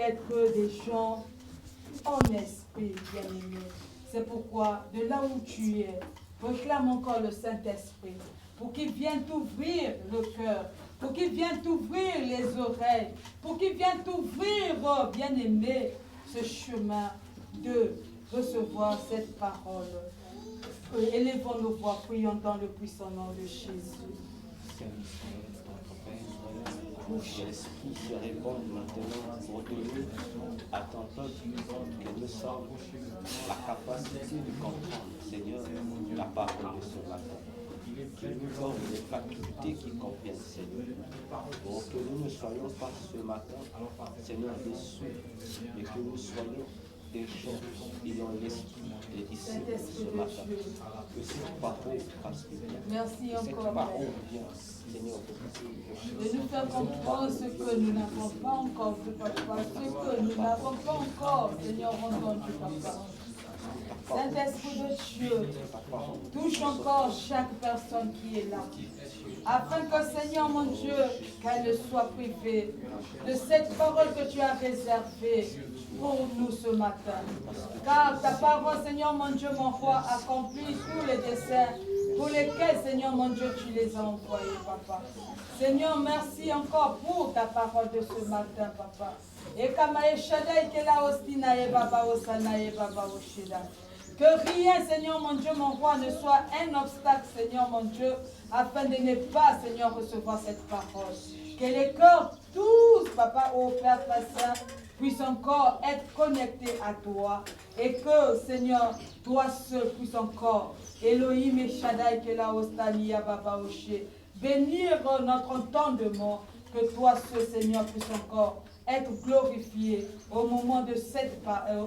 qu'être des gens en esprit, bien-aimé. C'est pourquoi, de là où tu es, réclame encore le Saint-Esprit pour qu'il vienne t'ouvrir le cœur, pour qu'il vienne t'ouvrir les oreilles, pour qu'il vienne t'ouvrir, oh, bien-aimé, ce chemin de recevoir cette parole. Élevons nos voix, prions dans le puissant nom de Jésus. L'Esprit se répand maintenant pour donner à ton peuple que nous sommes la capacité de comprendre, Seigneur, la parole de ce matin. Que nous donne les facultés qui conviennent, Seigneur. Pour que nous ne soyons pas ce matin, Seigneur, déçus, mais que nous soyons des gens ayant l'esprit des disciples ce matin. Que cette parole fasse du bien. Merci cette encore, parole vient, Seigneur, de nous faire comprendre ce que nous n'avons pas encore vu, papa, ce que nous n'avons pas encore, Seigneur, entendu, papa. Saint-Esprit de Dieu, touche encore chaque personne qui est là, afin que, Seigneur mon Dieu, qu'elle ne soit privée de cette parole que tu as réservée pour nous ce matin. Car ta parole, Seigneur mon Dieu, mon roi, accomplit tous les desseins pour lesquels, Seigneur mon Dieu, tu les as envoyés, papa. Seigneur, merci encore pour ta parole de ce matin, papa. Et kamae shadai ke la ostina e baba osana e baba oshida. Que rien, Seigneur mon Dieu, mon roi, ne soit un obstacle, Seigneur mon Dieu, afin de ne pas, Seigneur, recevoir cette parole. Que les cœurs tous, papa, ô Père très saint, puissent encore être connectés à toi. Et que, Seigneur, toi seul puisse encore, Elohim et Shaddai, que la ostania baba oshe, bénir notre entendement, que toi seul, Seigneur, puisse encore être glorifié au moment de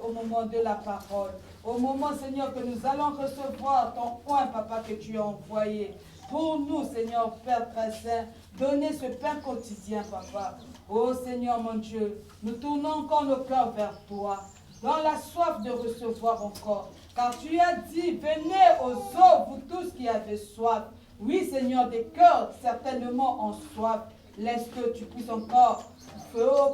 au moment de la parole. Au moment, Seigneur, que nous allons recevoir ton pain, papa, que tu as envoyé. Pour nous, Seigneur, Père très saint, donner ce pain quotidien, papa. Oh Seigneur, mon Dieu, nous tournons encore nos cœurs vers toi, dans la soif de recevoir encore. Car tu as dit, venez aux eaux, vous tous qui avez soif. Oui, Seigneur, des cœurs certainement en soif. Laisse que tu puisses encore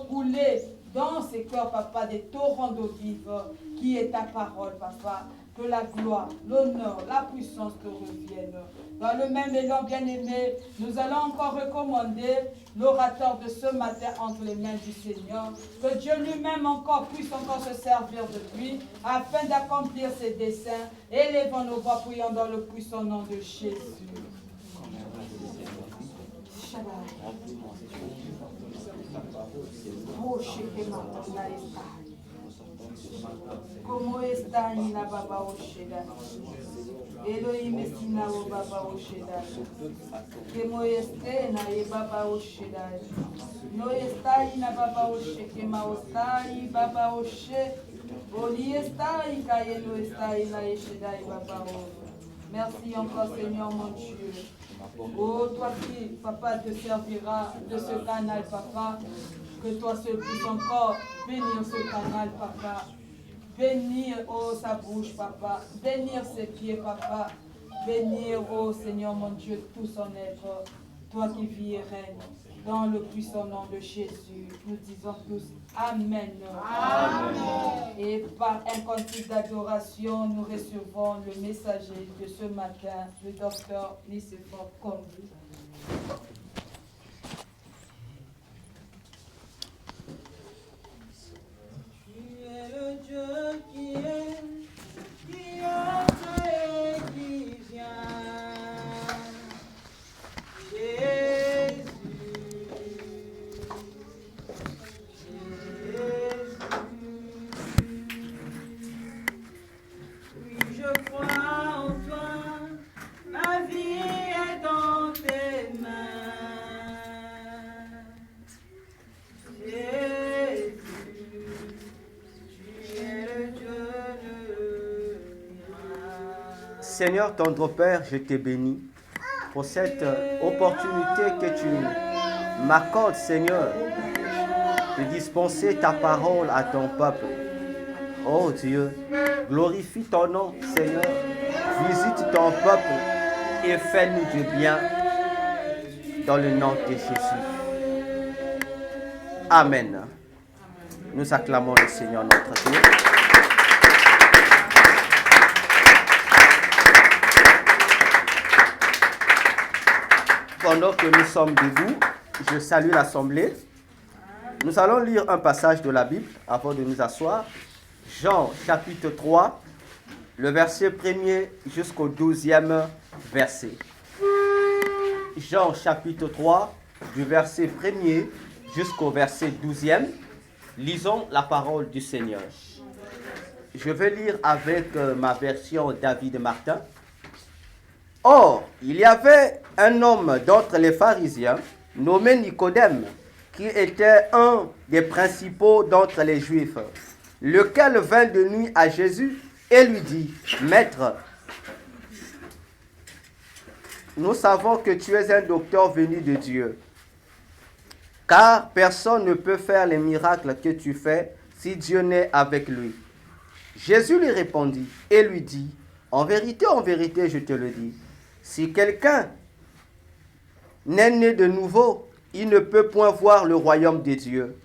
couler dans ces cœurs, papa, des torrents d'eau vive, qui est ta parole, papa. Que la gloire, l'honneur, la puissance te reviennent. Dans le même élan, bien-aimé, nous allons encore recommander l'orateur de ce matin entre les mains du Seigneur. Que Dieu lui-même encore puisse encore se servir de lui, afin d'accomplir ses desseins. Élevons nos voix, prions dans le puissant nom de Jésus. Como está en la baba osheda, Elohim estina o baba osheda, como este na e baba osheda, no está en la baba oshe, que ma está y baba oshe, oli está y calle no está en la esheda y baba o. Merci encore, Seigneur mon Dieu. Oh, toi qui, papa, te serviras de ce canal, papa, que toi seul puisses encore bénir ce canal, papa. Bénir, oh, sa bouche, papa. Bénir ses pieds, papa. Bénir, oh, Seigneur mon Dieu, tout son être. Toi qui vis et règnes. Dans le puissant nom de Jésus, nous disons tous Amen. Amen. Et par un cantique d'adoration, nous recevons le messager de ce matin, le docteur Nicéphore Kombi. Tu es le Dieu qui entre et qui vient. Jésus. Oui, je crois en toi, ma vie est dans tes mains. Jésus, tu es le Dieu de miracle. Seigneur, tendre Père, je te bénis pour cette opportunité que tu m'accordes, Seigneur, de dispenser ta parole à ton peuple. Oh Dieu, glorifie ton nom, Seigneur. Visite ton peuple et fais-nous du bien dans le nom de Jésus. Amen. Nous acclamons le Seigneur notre Dieu. Pendant que nous sommes debout, je salue l'Assemblée. Nous allons lire un passage de la Bible avant de nous asseoir. Jean chapitre 3, le verset 1er jusqu'au 12e verset. Jean chapitre 3, du verset 1er jusqu'au verset 12e. Lisons la parole du Seigneur. Je vais lire avec ma version David Martin. Or, il y avait un homme d'entre les pharisiens, nommé Nicodème, qui était un des principaux d'entre les Juifs, lequel vint de nuit à Jésus et lui dit, « Maître, nous savons que tu es un docteur venu de Dieu, car personne ne peut faire les miracles que tu fais si Dieu n'est avec lui. » Jésus lui répondit et lui dit, « En vérité, je te le dis, si quelqu'un n'est né de nouveau, il ne peut point voir le royaume de Dieu. »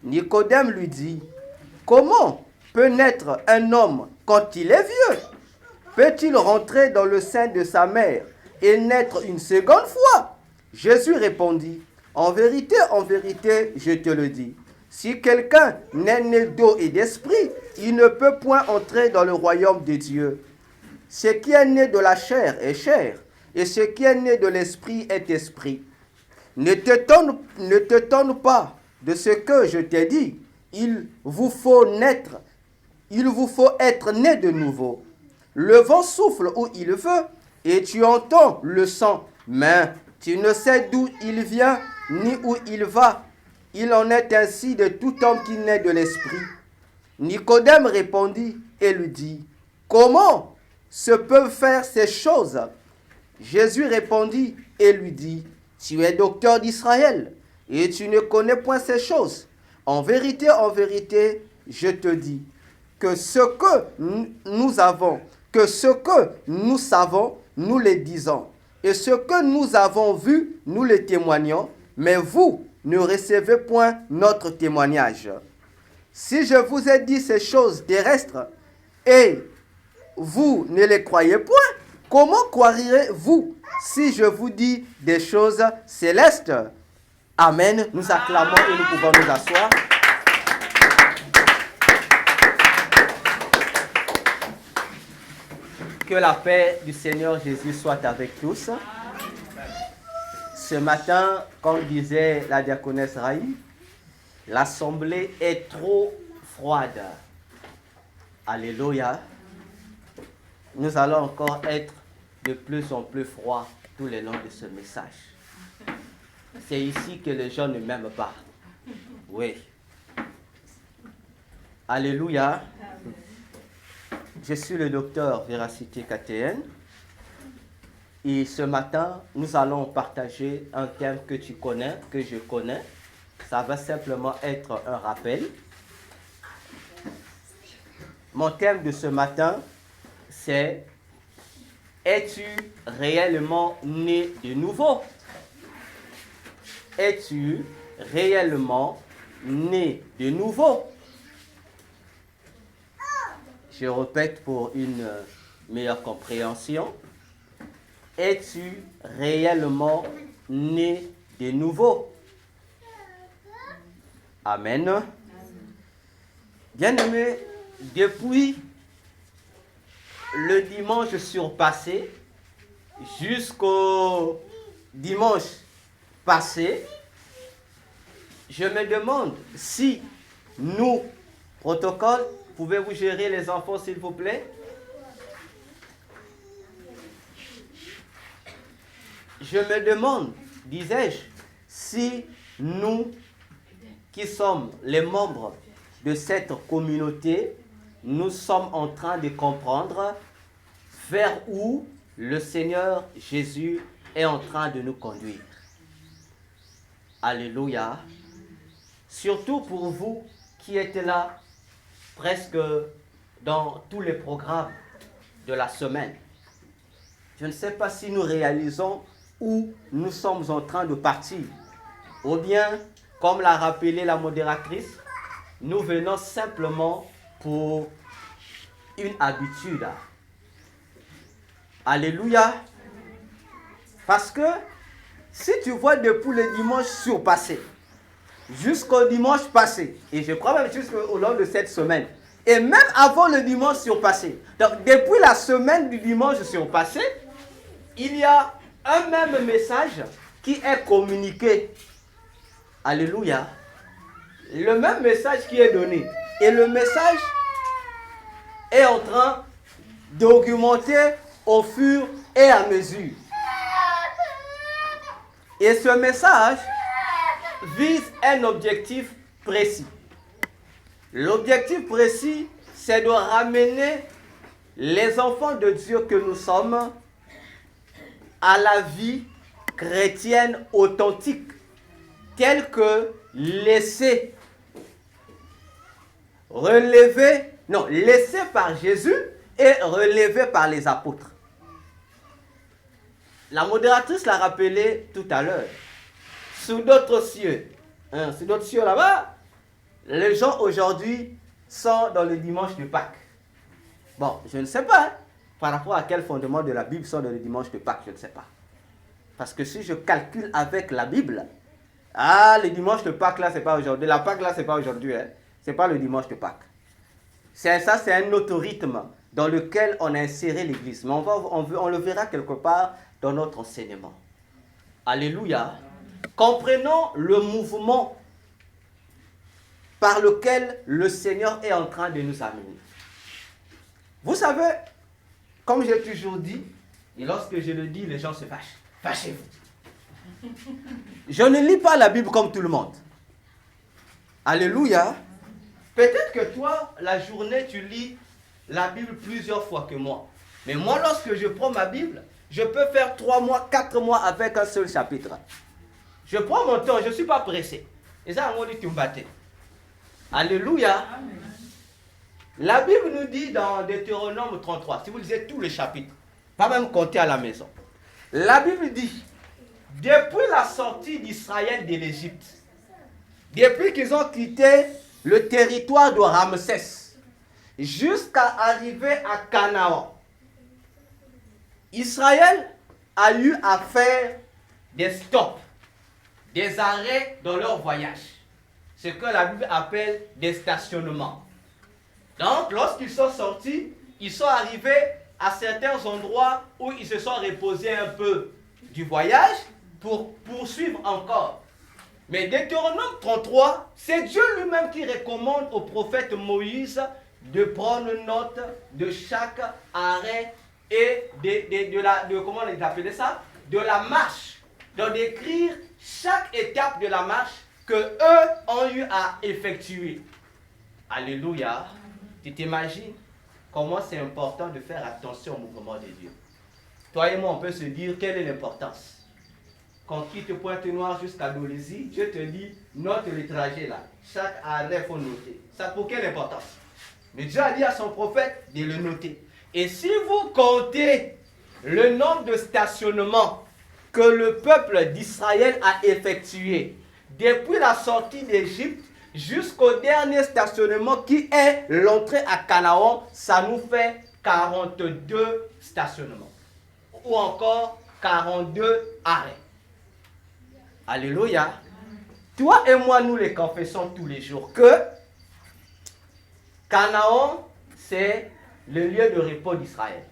Nicodème lui dit, « Comment peut naître un homme quand il est vieux? Peut-il rentrer dans le sein de sa mère et naître une seconde fois? » Jésus répondit, « En vérité, je te le dis, si quelqu'un n'est né d'eau et d'esprit, il ne peut point entrer dans le royaume de Dieu. Ce qui est né de la chair est chair, et ce qui est né de l'esprit est esprit. Ne t'étonne pas de ce que je t'ai dit. Il vous faut être né de nouveau. Le vent souffle où il veut, et tu entends le son, mais tu ne sais d'où il vient, ni où il va. Il en est ainsi de tout homme qui naît de l'esprit. » Nicodème répondit et lui dit, « Comment se peuvent faire ces choses? » Jésus répondit et lui dit, « Tu es docteur d'Israël, et tu ne connais point ces choses. En vérité, je te dis, que ce que nous avons, que ce que nous savons, nous le disons, et ce que nous avons vu, nous le témoignons, mais vous ne recevez point notre témoignage. Si je vous ai dit ces choses terrestres, et vous ne les croyez point, comment croirez-vous si je vous dis des choses célestes? » Amen. Nous acclamons et nous pouvons nous asseoir. Que la paix du Seigneur Jésus soit avec tous. Ce matin, comme disait la diaconesse Raï, l'assemblée est trop froide. Alléluia. Nous allons encore être de plus en plus froids tout le long de ce message. C'est ici que les gens ne m'aiment pas. Oui. Alléluia. Je suis le docteur Véracité KTN. Et ce matin, nous allons partager un thème que tu connais, que je connais. Ça va simplement être un rappel. Mon thème de ce matin, c'est « Es-tu réellement né de nouveau? » Es-tu réellement né de nouveau? Je répète pour une meilleure compréhension. Es-tu réellement né de nouveau? Amen. Bien-aimés, depuis le dimanche surpassé jusqu'au dimanche passé, je me demande si nous, protocole, pouvez-vous gérer les enfants s'il vous plaît? Je me demande, disais-je, si nous qui sommes les membres de cette communauté, nous sommes en train de comprendre vers où le Seigneur Jésus est en train de nous conduire. Alléluia. Surtout pour vous qui êtes là presque dans tous les programmes de la semaine. Je ne sais pas si nous réalisons où nous sommes en train de partir. Ou bien, comme l'a rappelé la modératrice, nous venons simplement pour une habitude. Alléluia. Parce que si tu vois depuis le dimanche surpassé, jusqu'au dimanche passé, et je crois même jusqu'au long de cette semaine, et même avant le dimanche surpassé, donc depuis la semaine du dimanche surpassé, il y a un même message qui est communiqué. Alléluia. Le même message qui est donné. Et le message est en train d'augmenter au fur et à mesure. Et ce message vise un objectif précis. L'objectif précis, c'est de ramener les enfants de Dieu que nous sommes à la vie chrétienne authentique, telle que laissée par Jésus et relevée par les apôtres. La modératrice l'a rappelé tout à l'heure. Sous d'autres cieux, sous d'autres cieux là-bas, les gens aujourd'hui sont dans le dimanche de Pâques. Bon, je ne sais pas par rapport à quel fondement de la Bible sont dans le dimanche de Pâques, je ne sais pas. Parce que si je calcule avec la Bible, le dimanche de Pâques là, c'est pas aujourd'hui. La Pâques là, c'est pas aujourd'hui. C'est pas le dimanche de Pâques. C'est un autre rythme dans lequel on a inséré l'Église. Mais on le verra quelque part dans notre enseignement. Alléluia. Comprenons le mouvement par lequel le Seigneur est en train de nous amener. Vous savez, comme j'ai toujours dit, et lorsque je le dis, les gens se fâchent. Fâchez-vous. Je ne lis pas la Bible comme tout le monde. Alléluia. Peut-être que toi, la journée, tu lis la Bible plusieurs fois que moi. Mais moi, lorsque je prends ma Bible, je peux faire 3 mois, 4 mois avec un seul chapitre. Je prends mon temps, je ne suis pas pressé. Et ça, on dit tu me battais. Alléluia. La Bible nous dit dans Deutéronome 33, si vous lisez tous les chapitres, pas même compter à la maison. La Bible dit, depuis la sortie d'Israël de l'Égypte, depuis qu'ils ont quitté le territoire de Ramsès, jusqu'à arriver à Canaan, Israël a eu à faire des stops, des arrêts dans leur voyage. Ce que la Bible appelle des stationnements. Donc, lorsqu'ils sont sortis, ils sont arrivés à certains endroits où ils se sont reposés un peu du voyage pour poursuivre encore. Mais Deutéronome 33, c'est Dieu lui-même qui recommande au prophète Moïse de prendre note de chaque arrêt et comment on appelait ça? De la marche. Donc d'écrire chaque étape de la marche que eux ont eu à effectuer. Alléluia. Tu t'imagines comment c'est important de faire attention au mouvement de Dieu. Toi et moi, on peut se dire quelle est l'importance. Quand tu quittes Pointe-Noire jusqu'à Dolézy, Dieu te dit, note le trajet là. Chaque arrêt, il faut noter. Ça pour quelle importance? Mais Dieu a dit à son prophète de le noter. Et si vous comptez le nombre de stationnements que le peuple d'Israël a effectué depuis la sortie d'Égypte jusqu'au dernier stationnement qui est l'entrée à Canaan, ça nous fait 42 stationnements. Ou encore 42 arrêts. Alléluia. Toi et moi, nous les confessons tous les jours que Canaan, c'est le lieu de repos d'Israël.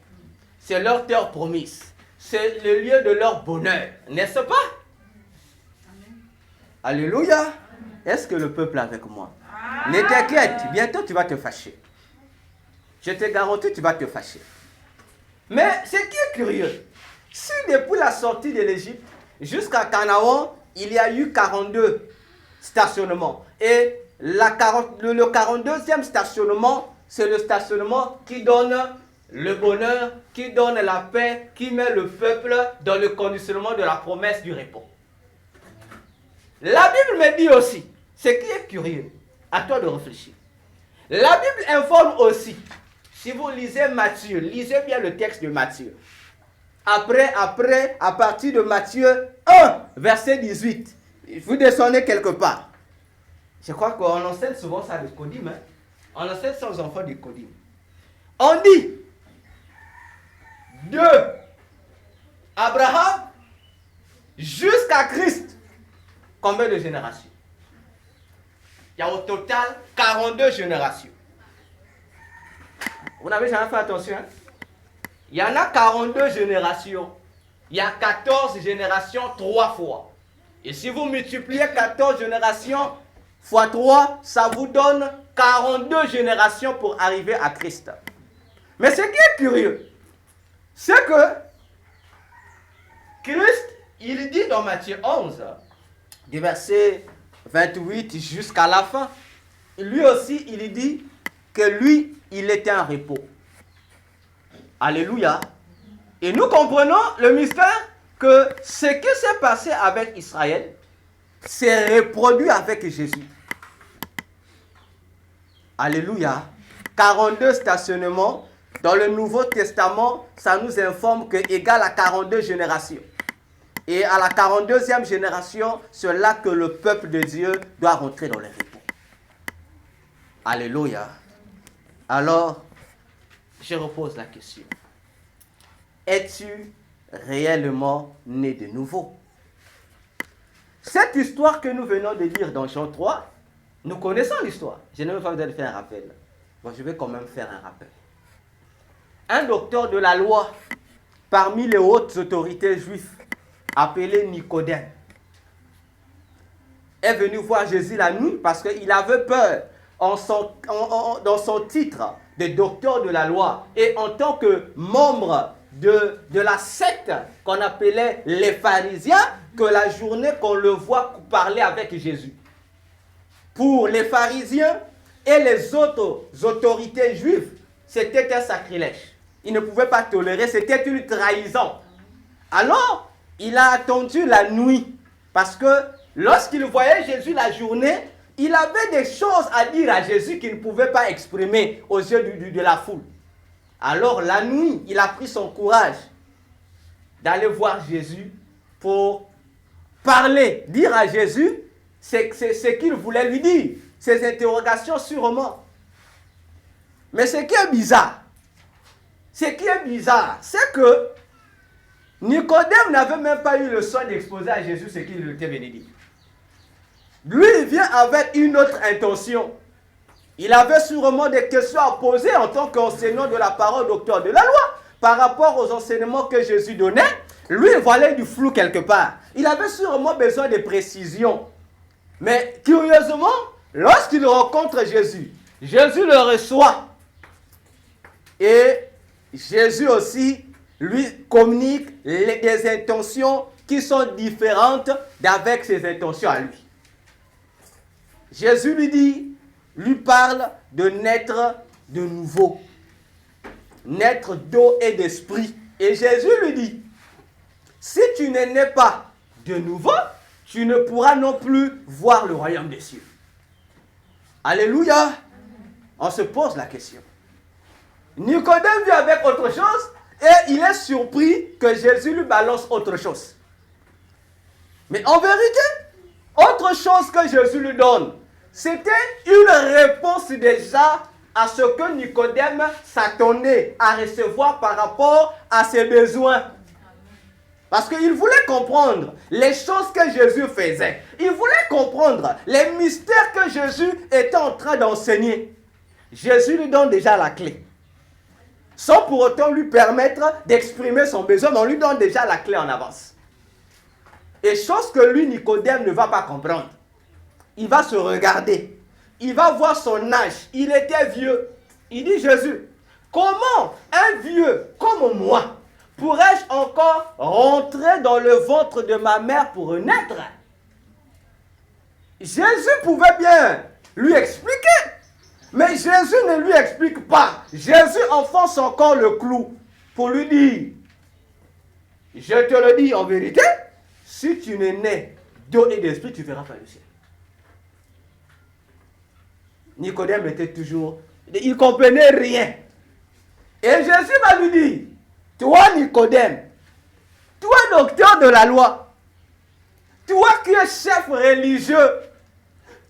C'est leur terre promise. C'est le lieu de leur bonheur. N'est-ce pas? Alléluia. Est-ce que le peuple est avec moi? Ne t'inquiète, bientôt tu vas te fâcher. Je te garantis, tu vas te fâcher. Mais ce qui est curieux, si depuis la sortie de l'Égypte jusqu'à Canaan, il y a eu 42 stationnements. Et le 42e stationnement, c'est le stationnement qui donne le bonheur, qui donne la paix, qui met le peuple dans le conditionnement de la promesse du repos. La Bible me dit aussi, ce qui est curieux, à toi de réfléchir. La Bible informe aussi, si vous lisez Matthieu, lisez bien le texte de Matthieu. Après, à partir de Matthieu 1, verset 18, vous descendez quelque part. Je crois qu'on enseigne souvent ça de Kodim. Hein? On enseigne ça aux enfants de Kodim. On dit de Abraham jusqu'à Christ. Combien de générations? Il y a au total 42 générations. Vous n'avez jamais fait attention. Hein? Il y en a 42 générations. Il y a 14 générations 3 fois. Et si vous multipliez 14 générations fois 3, ça vous donne 42 générations pour arriver à Christ. Mais ce qui est curieux, c'est que Christ, il dit dans Matthieu 11, du verset 28 jusqu'à la fin, lui aussi, il dit que lui, il était en repos. Alléluia. Et nous comprenons le mystère que ce qui s'est passé avec Israël s'est reproduit avec Jésus. Alléluia. 42 stationnements. Dans le Nouveau Testament, ça nous informe que égal à 42 générations. Et à la 42e génération, c'est là que le peuple de Dieu doit rentrer dans le repos. Alléluia. Alors, je repose la question. Es-tu réellement né de nouveau? Cette histoire que nous venons de lire dans Jean 3, nous connaissons l'histoire. Je n'ai même pas besoin de faire un rappel. Bon, je vais quand même faire un rappel. Un docteur de la loi, parmi les hautes autorités juives, appelé Nicodème, est venu voir Jésus la nuit parce qu'il avait peur dans son titre de docteur de la loi et en tant que membre de la secte qu'on appelait les pharisiens, que la journée qu'on le voit parler avec Jésus. Pour les pharisiens et les autres autorités juives, c'était un sacrilège. Ils ne pouvaient pas tolérer, c'était une trahison. Alors, il a attendu la nuit parce que lorsqu'il voyait Jésus la journée, il avait des choses à dire à Jésus qu'il ne pouvait pas exprimer aux yeux de la foule. Alors la nuit, il a pris son courage d'aller voir Jésus pour parler, dire à Jésus ce qu'il voulait lui dire, ses interrogations sûrement. Mais ce qui est bizarre, c'est que Nicodème n'avait même pas eu le soin d'exposer à Jésus ce qu'il était venu dire. Lui, il vient avec une autre intention. Il avait sûrement des questions à poser en tant qu'enseignant de la parole, docteur de la loi, par rapport aux enseignements que Jésus donnait. Lui, il voyait du flou quelque part. Il avait sûrement besoin de précisions. Mais curieusement, lorsqu'il rencontre Jésus, Jésus le reçoit. Et Jésus aussi lui communique des intentions qui sont différentes d'avec ses intentions à lui. Jésus lui parle de naître de nouveau, naître d'eau et d'esprit. Et Jésus lui dit, si tu ne nais pas de nouveau, tu ne pourras non plus voir le royaume des cieux. Alléluia. On se pose la question. Nicodème vit avec autre chose et il est surpris que Jésus lui balance autre chose. Mais en vérité, autre chose que Jésus lui donne, c'était une réponse déjà à ce que Nicodème s'attendait à recevoir par rapport à ses besoins. Parce qu'il voulait comprendre les choses que Jésus faisait. Il voulait comprendre les mystères que Jésus était en train d'enseigner. Jésus lui donne déjà la clé. Sans pour autant lui permettre d'exprimer son besoin, mais on lui donne déjà la clé en avance. Et chose que lui, Nicodème, ne va pas comprendre. Il va se regarder. Il va voir son âge. Il était vieux. Il dit, Jésus, comment un vieux comme moi pourrais-je encore rentrer dans le ventre de ma mère pour naître? Jésus pouvait bien lui expliquer. Mais Jésus ne lui explique pas. Jésus enfonce encore le clou pour lui dire, je te le dis en vérité, si tu n'es né d'eau et d'esprit, tu ne verras pas le ciel. Nicodème était toujours, il ne comprenait rien. Et Jésus va lui dire, toi Nicodème, toi docteur de la loi, toi qui es chef religieux,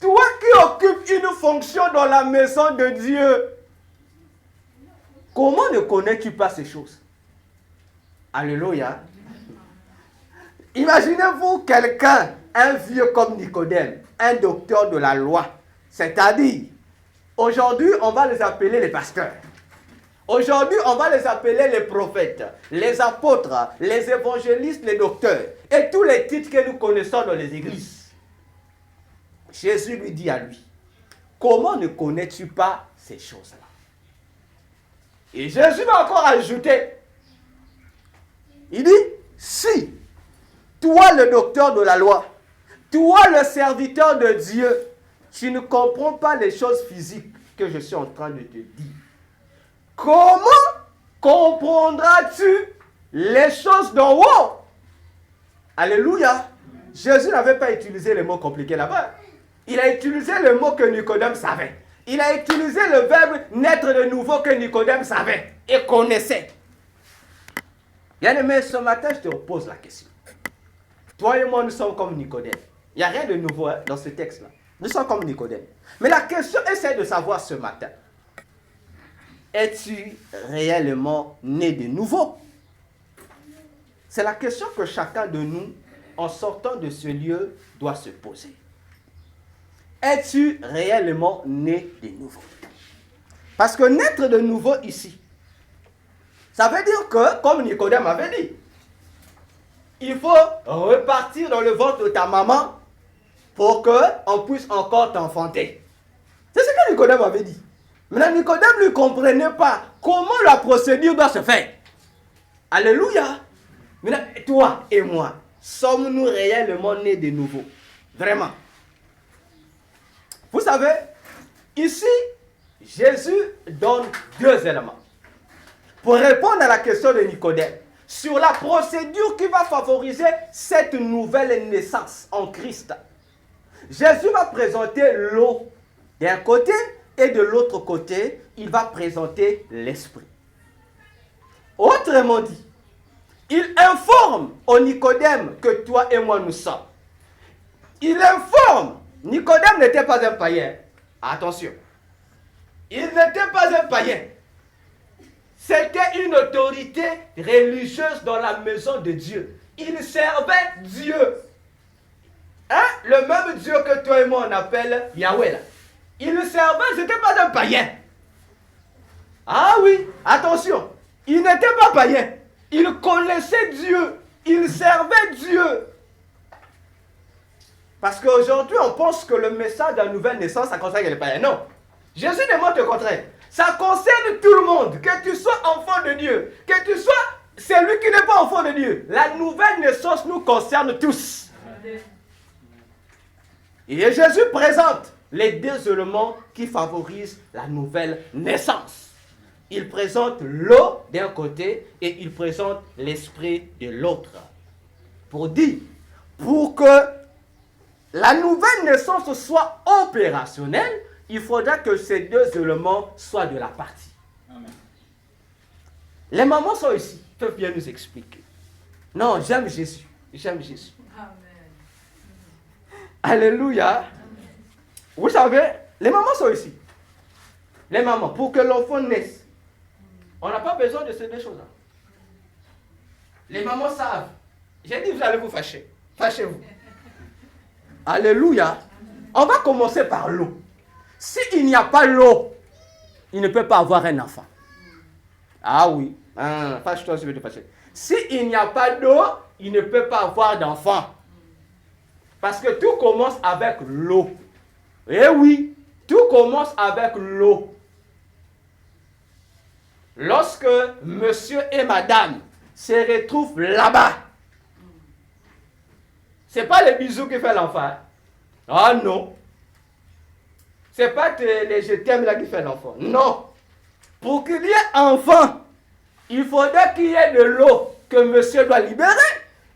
Toi qui occupes une fonction dans la maison de Dieu, comment ne connais-tu pas ces choses? Alléluia. Imaginez-vous quelqu'un, un vieux comme Nicodème, un docteur de la loi. C'est-à-dire, aujourd'hui, on va les appeler les pasteurs. Aujourd'hui, on va les appeler les prophètes, les apôtres, les évangélistes, les docteurs. Et tous les titres que nous connaissons dans les églises. Jésus lui dit à lui, comment ne connais-tu pas ces choses-là? Et Jésus va encore ajouter, il dit, si toi le docteur de la loi, toi le serviteur de Dieu, tu ne comprends pas les choses physiques que je suis en train de te dire, comment comprendras-tu les choses d'en haut? Alléluia. Jésus n'avait pas utilisé les mots compliqués là-bas. Il a utilisé le mot que Nicodème savait. Il a utilisé le verbe naître de nouveau que Nicodème savait et connaissait. Bien-aimé, ce matin, je te pose la question. Toi et moi, nous sommes comme Nicodème. Il n'y a rien de nouveau dans ce texte-là. Nous sommes comme Nicodème. Mais la question est celle de savoir ce matin. Es-tu réellement né de nouveau? C'est la question que chacun de nous, en sortant de ce lieu, doit se poser. Es-tu réellement né de nouveau? Parce que naître de nouveau ici, ça veut dire que, comme Nicodème avait dit, il faut repartir dans le ventre de ta maman pour qu'on puisse encore t'enfanter. C'est ce que Nicodème avait dit. Maintenant, Nicodème ne comprenait pas comment la procédure doit se faire. Alléluia. Maintenant, toi et moi, sommes-nous réellement nés de nouveau? Vraiment. Vous savez, ici, Jésus donne deux éléments pour répondre à la question de Nicodème sur la procédure qui va favoriser cette nouvelle naissance en Christ. Jésus va présenter l'eau d'un côté et de l'autre côté, il va présenter l'esprit. Autrement dit, il informe au Nicodème que toi et moi nous sommes. Il informe. Nicodème n'était pas un païen. Attention. Il n'était pas un païen. C'était une autorité religieuse dans la maison de Dieu. Il servait Dieu. Hein? Le même Dieu que toi et moi on appelle Yahweh là. Il le servait, ce n'était pas un païen. Ah oui, attention. Il n'était pas païen. Il connaissait Dieu. Il servait Dieu. Parce qu'aujourd'hui, on pense que le message de la nouvelle naissance, ça concerne les païens. Non. Jésus démontre le contraire. Ça concerne tout le monde. Que tu sois enfant de Dieu. Que tu sois celui qui n'est pas enfant de Dieu. La nouvelle naissance nous concerne tous. Et Jésus présente les deux éléments qui favorisent la nouvelle naissance. Il présente l'eau d'un côté et il présente l'esprit de l'autre. Pour dire, pour que la nouvelle naissance soit opérationnelle, il faudra que ces deux éléments soient de la partie. Amen. Les mamans sont ici, peuvent bien nous expliquer. Non, j'aime Jésus. J'aime Jésus. Amen. Alléluia. Amen. Vous savez, les mamans sont ici. Les mamans, pour que l'enfant naisse, on n'a pas besoin de ces deux choses-là. Les mamans savent. J'ai dit, vous allez vous fâcher. Fâchez-vous. Alléluia. On va commencer par l'eau. S'il n'y a pas l'eau, il ne peut pas avoir un enfant. Ah oui. Fâche-toi, je vais te fâcher. S'il n'y a pas d'eau, il ne peut pas avoir d'enfant. Parce que tout commence avec l'eau. Eh oui, tout commence avec l'eau. Lorsque monsieur et madame se retrouvent là-bas, ce n'est pas les bisous qui font l'enfant. Ah non. Ce n'est pas les je t'aime là qui font l'enfant. Non. Pour qu'il y ait enfant, il faudrait qu'il y ait de l'eau que monsieur doit libérer.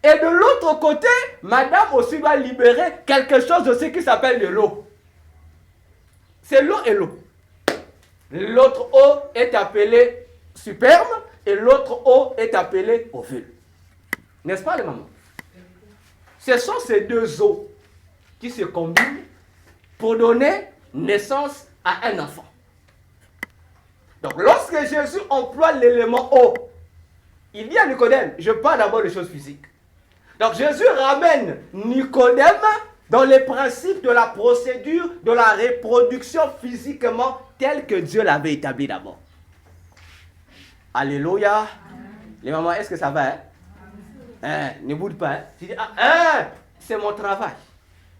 Et de l'autre côté, madame aussi doit libérer quelque chose aussi qui s'appelle de l'eau. C'est l'eau et l'eau. L'autre eau est appelée sperme et l'autre eau est appelée ovule. N'est-ce pas les mamans? Ce sont ces deux eaux qui se combinent pour donner naissance à un enfant. Donc, lorsque Jésus emploie l'élément eau, il dit à Nicodème, je parle d'abord des choses physiques. Donc, Jésus ramène Nicodème dans les principes de la procédure de la reproduction physiquement telle que Dieu l'avait établie d'abord. Alléluia. Les mamans, est-ce que ça va? Ne boude pas. Tu dis, c'est mon travail.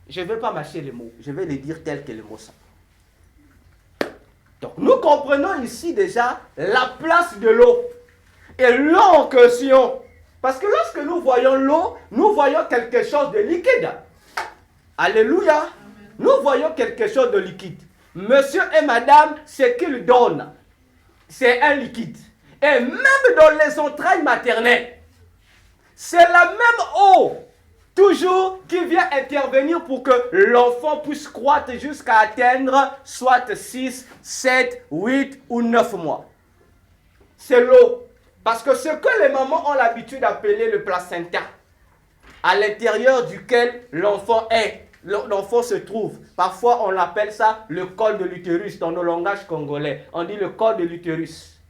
Je ne vais pas mâcher les mots. Je vais les dire tels que les mots sont. Donc, nous comprenons ici déjà la place de l'eau. Et l'eau en question. Parce que lorsque nous voyons l'eau, nous voyons quelque chose de liquide. Alléluia. Nous voyons quelque chose de liquide. Monsieur et madame, ce qu'il donne, c'est un liquide. Et même dans les entrailles maternelles, c'est la même eau, toujours, qui vient intervenir pour que l'enfant puisse croître jusqu'à atteindre soit 6, 7, 8 ou 9 mois. C'est l'eau. Parce que ce que les mamans ont l'habitude d'appeler le placenta, à l'intérieur duquel l'enfant est, l'enfant se trouve. Parfois, on appelle ça le col de l'utérus dans nos langages congolais. On dit le col de l'utérus.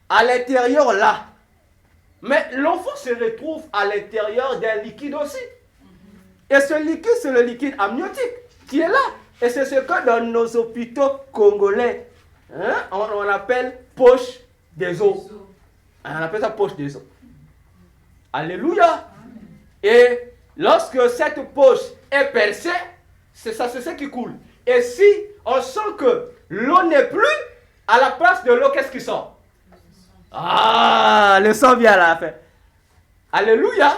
À l'intérieur, là. Mais l'enfant se retrouve à l'intérieur d'un liquide aussi. Et ce liquide, c'est le liquide amniotique qui est là. Et c'est ce que dans nos hôpitaux congolais, on appelle poche des os. On appelle ça poche des os. Alléluia. Et lorsque cette poche est percée, c'est ça, c'est ce qui coule. Et si on sent que l'eau n'est plus, à la place de l'eau, qu'est-ce qui sort? Le sang vient à la fin. Alléluia.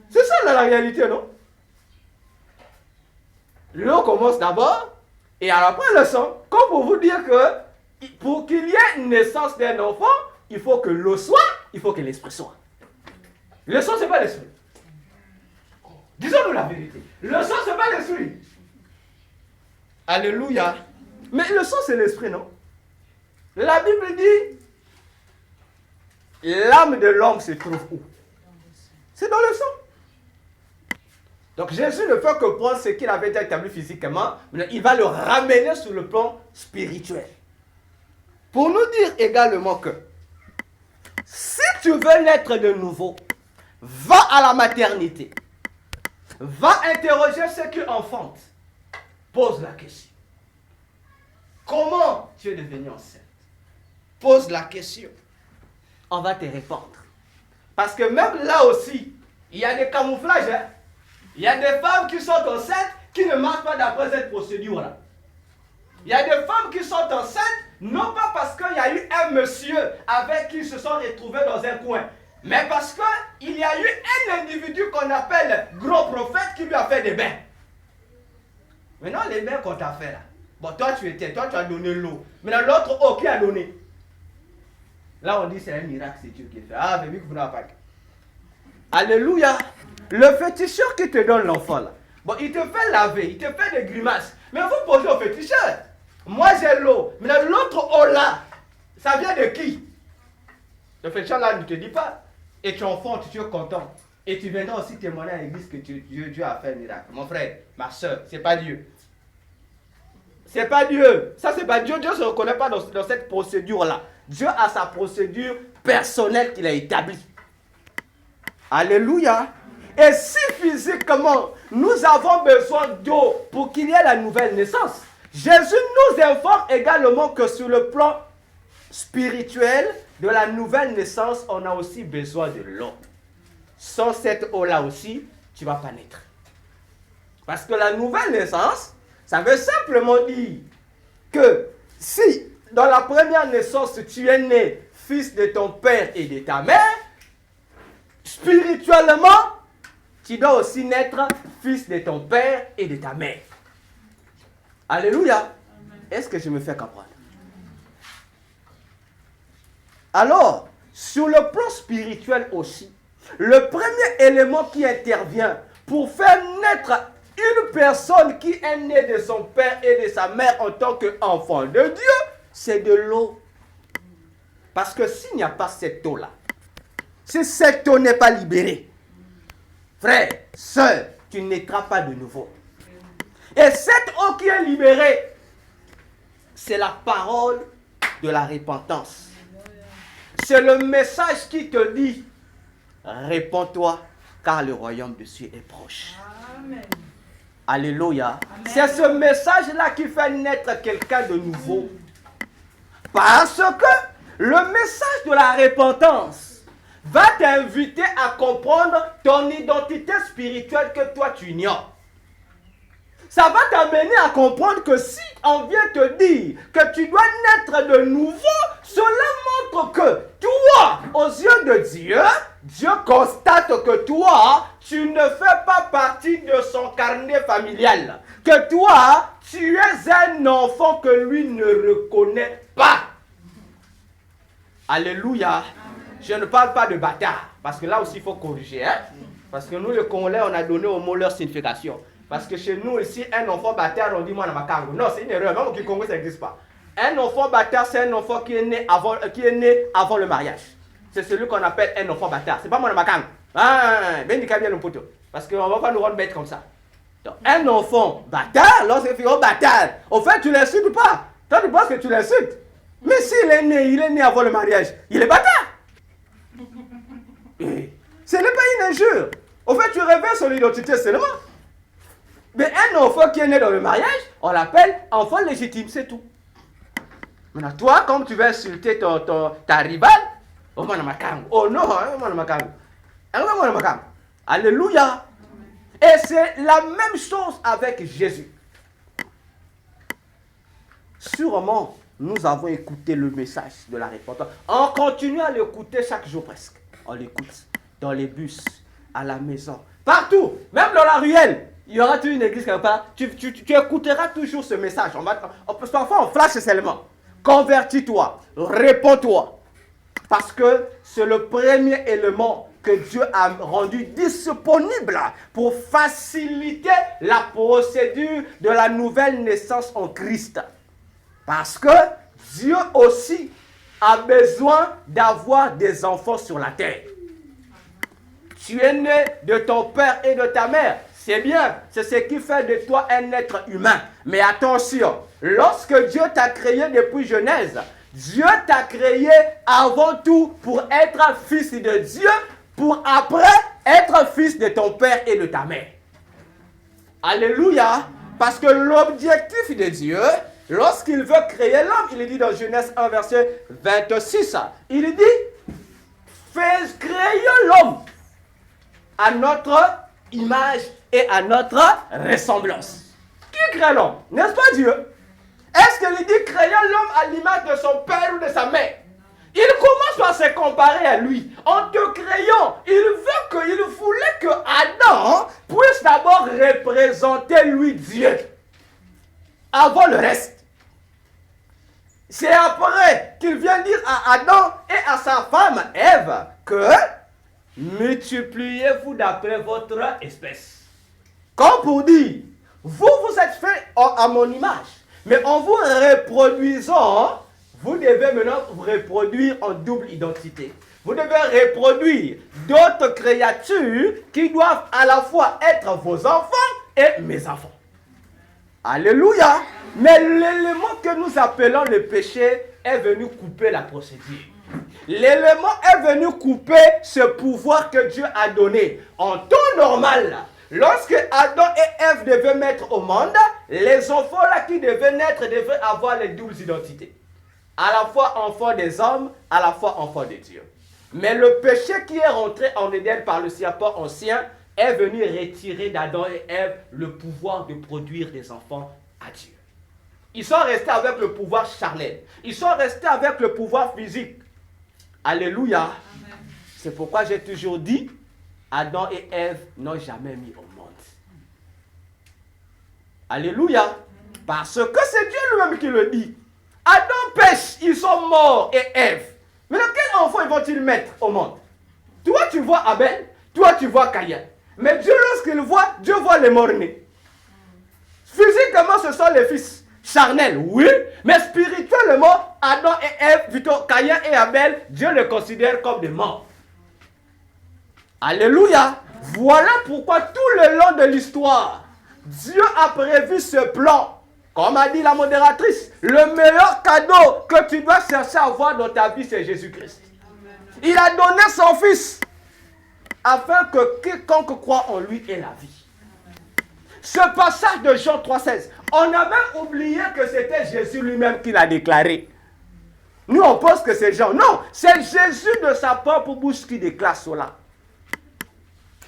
C'est ça la réalité, non? L'eau commence d'abord et après le sang. Comme pour vous dire que pour qu'il y ait une naissance d'un enfant, il faut que l'eau soit, il faut que l'esprit soit. Le sang, c'est pas l'esprit. Disons-nous la vérité. Le sang, c'est pas l'esprit. Alléluia. Mais le sang, c'est l'esprit, non? La Bible dit, l'âme de l'homme se trouve où? C'est dans le sang. Donc Jésus ne fait que prendre ce qu'il avait déjà établi physiquement, mais il va le ramener sur le plan spirituel. Pour nous dire également que si tu veux naître de nouveau, va à la maternité. Va interroger ceux qui enfantent. Pose la question. Comment tu es devenu enceinte? Pose la question. On va te répondre. Parce que même là aussi, il y a des camouflages. Il y a des femmes qui sont enceintes qui ne marchent pas d'après cette procédure-là. Il y a des femmes qui sont enceintes, non pas parce qu'il y a eu un monsieur avec qui ils se sont retrouvés dans un coin, mais parce qu'il y a eu un individu qu'on appelle gros prophète qui lui a fait des bains. Maintenant, les bains qu'on t'a fait là, bon, toi tu as donné l'eau. Maintenant, l'autre eau, qui a donné? Là, on dit c'est un miracle, c'est Dieu qui fait. Ah, mais vous n'avez pas. Alléluia. Le féticheur qui te donne l'enfant là, bon, il te fait laver, il te fait des grimaces. Mais vous posez au féticheur. Moi, j'ai l'eau. Mais l'autre eau là, ça vient de qui? Le féticheur là ne te dit pas. Et tu enfantes, tu es content. Et tu viendras aussi témoigner à l'église que Dieu a fait un miracle. Mon frère, ma soeur, c'est pas Dieu. C'est pas Dieu. Ça, c'est pas Dieu. Dieu ne se reconnaît pas dans cette procédure-là. Dieu a sa procédure personnelle qu'il a établie. Alléluia. Et si physiquement, nous avons besoin d'eau pour qu'il y ait la nouvelle naissance, Jésus nous informe également que sur le plan spirituel de la nouvelle naissance, on a aussi besoin de l'eau. Sans cette eau-là aussi, tu ne vas pas naître. Parce que la nouvelle naissance, ça veut simplement dire que si dans la première naissance, tu es né fils de ton père et de ta mère, spirituellement, tu dois aussi naître fils de ton père et de ta mère. Alléluia. Est-ce que je me fais comprendre? Alors, sur le plan spirituel aussi, le premier élément qui intervient pour faire naître une personne qui est née de son père et de sa mère en tant qu'enfant de Dieu, c'est de l'eau. Parce que s'il n'y a pas cette eau-là, si cette eau n'est pas libérée, frère, sœur, tu ne naîtras pas de nouveau. Et cette eau qui est libérée, c'est la parole de la repentance. C'est le message qui te dit, réponds-toi, car le royaume de Dieu est proche. Amen. Alléluia. C'est ce message-là qui fait naître quelqu'un de nouveau. Parce que le message de la repentance va t'inviter à comprendre ton identité spirituelle que toi tu ignores. Ça va t'amener à comprendre que si on vient te dire que tu dois naître de nouveau, cela montre que toi, aux yeux de Dieu, Dieu constate que toi, tu ne fais pas partie de son carnet familial. Que toi, tu es un enfant que lui ne reconnaît pas. Alléluia. Je ne parle pas de bâtard, parce que là aussi il faut corriger. Hein? Parce que nous, les Congolais, on a donné au mot leur signification. Parce que chez nous, ici, un enfant bâtard, on dit moi, Namakango. Non, c'est une erreur. Même au Congo, ça n'existe pas. Un enfant bâtard, c'est un enfant qui est né avant le mariage. C'est celui qu'on appelle un enfant bâtard. C'est pas moi, Namakango. Ben, bien le poteau. Parce qu'on ne va pas nous rendre bêtes comme ça. Donc, un enfant bâtard, lorsqu'il fait un bâtard, au fait, tu l'insultes pas. Toi, tu penses que tu l'insultes. Mais s'il est né, il est né avant le mariage, il est bâtard. Ce n'est pas une injure. Au fait, tu révèles son identité seulement. Mais un enfant qui est né dans le mariage, on l'appelle enfant légitime, c'est tout. Maintenant, toi, comme tu veux insulter ta rivale, oh non, alléluia. Et c'est la même chose avec Jésus. Sûrement, nous avons écouté le message de la repentance. On continue à l'écouter chaque jour presque. On l'écoute dans les bus, à la maison, partout, même dans la ruelle. Il y aura toujours une église quelque part. Tu écouteras toujours ce message. Parfois, on flash seulement. Convertis-toi. Réponds-toi. Parce que c'est le premier élément que Dieu a rendu disponible pour faciliter la procédure de la nouvelle naissance en Christ. Parce que Dieu aussi a besoin d'avoir des enfants sur la terre. Tu es né de ton père et de ta mère. C'est bien, c'est ce qui fait de toi un être humain. Mais attention, lorsque Dieu t'a créé depuis Genèse, Dieu t'a créé avant tout pour être fils de Dieu, pour après être fils de ton père et de ta mère. Alléluia. Parce que l'objectif de Dieu, lorsqu'il veut créer l'homme, il dit dans Genèse 1, verset 26, il dit, créons l'homme à notre image et à notre ressemblance. Qui crée l'homme? N'est-ce pas Dieu? Est-ce qu'il dit créer l'homme à l'image de son père ou de sa mère? Il commence par se comparer à lui. En te créant, il voulait que Adam puisse d'abord représenter lui Dieu. Avant le reste. C'est après qu'il vient dire à Adam et à sa femme Ève que multipliez-vous d'après votre espèce. Comme pour dire, vous êtes fait à mon image. Mais en vous reproduisant, vous devez maintenant vous reproduire en double identité. Vous devez reproduire d'autres créatures qui doivent à la fois être vos enfants et mes enfants. Alléluia. Mais l'élément que nous appelons le péché est venu couper la procédure. L'élément est venu couper ce pouvoir que Dieu a donné. En temps normal, lorsque Adam et Ève devaient mettre au monde, les enfants là qui devaient naître devaient avoir les doubles identités. À la fois enfants des hommes, à la fois enfants de Dieu. Mais le péché qui est rentré en Éden par le serpent ancien est venu retirer d'Adam et Ève le pouvoir de produire des enfants à Dieu. Ils sont restés avec le pouvoir charnel. Ils sont restés avec le pouvoir physique. Alléluia. Amen. C'est pourquoi j'ai toujours dit, Adam et Ève n'ont jamais mis au monde. Alléluia. Parce que c'est Dieu lui-même qui le dit. Adam pêche, ils sont morts et Ève. Mais quel enfant vont-ils mettre au monde? Toi tu vois Abel, toi tu vois Caïn. Mais Dieu lorsqu'il voit, Dieu voit les morts-nés. Physiquement ce sont les fils charnels, oui. Mais spirituellement, Adam et Ève, plutôt Caïn et Abel, Dieu les considère comme des morts. Alléluia. Voilà pourquoi tout le long de l'histoire, Dieu a prévu ce plan. Comme a dit la modératrice, le meilleur cadeau que tu dois chercher à avoir dans ta vie, c'est Jésus-Christ. Il a donné son Fils afin que quiconque croit en lui ait la vie. Ce passage de Jean 3,16, on a même oublié que c'était Jésus lui-même qui l'a déclaré. Nous, on pense que c'est Jean. Non, c'est Jésus de sa propre bouche qui déclare cela.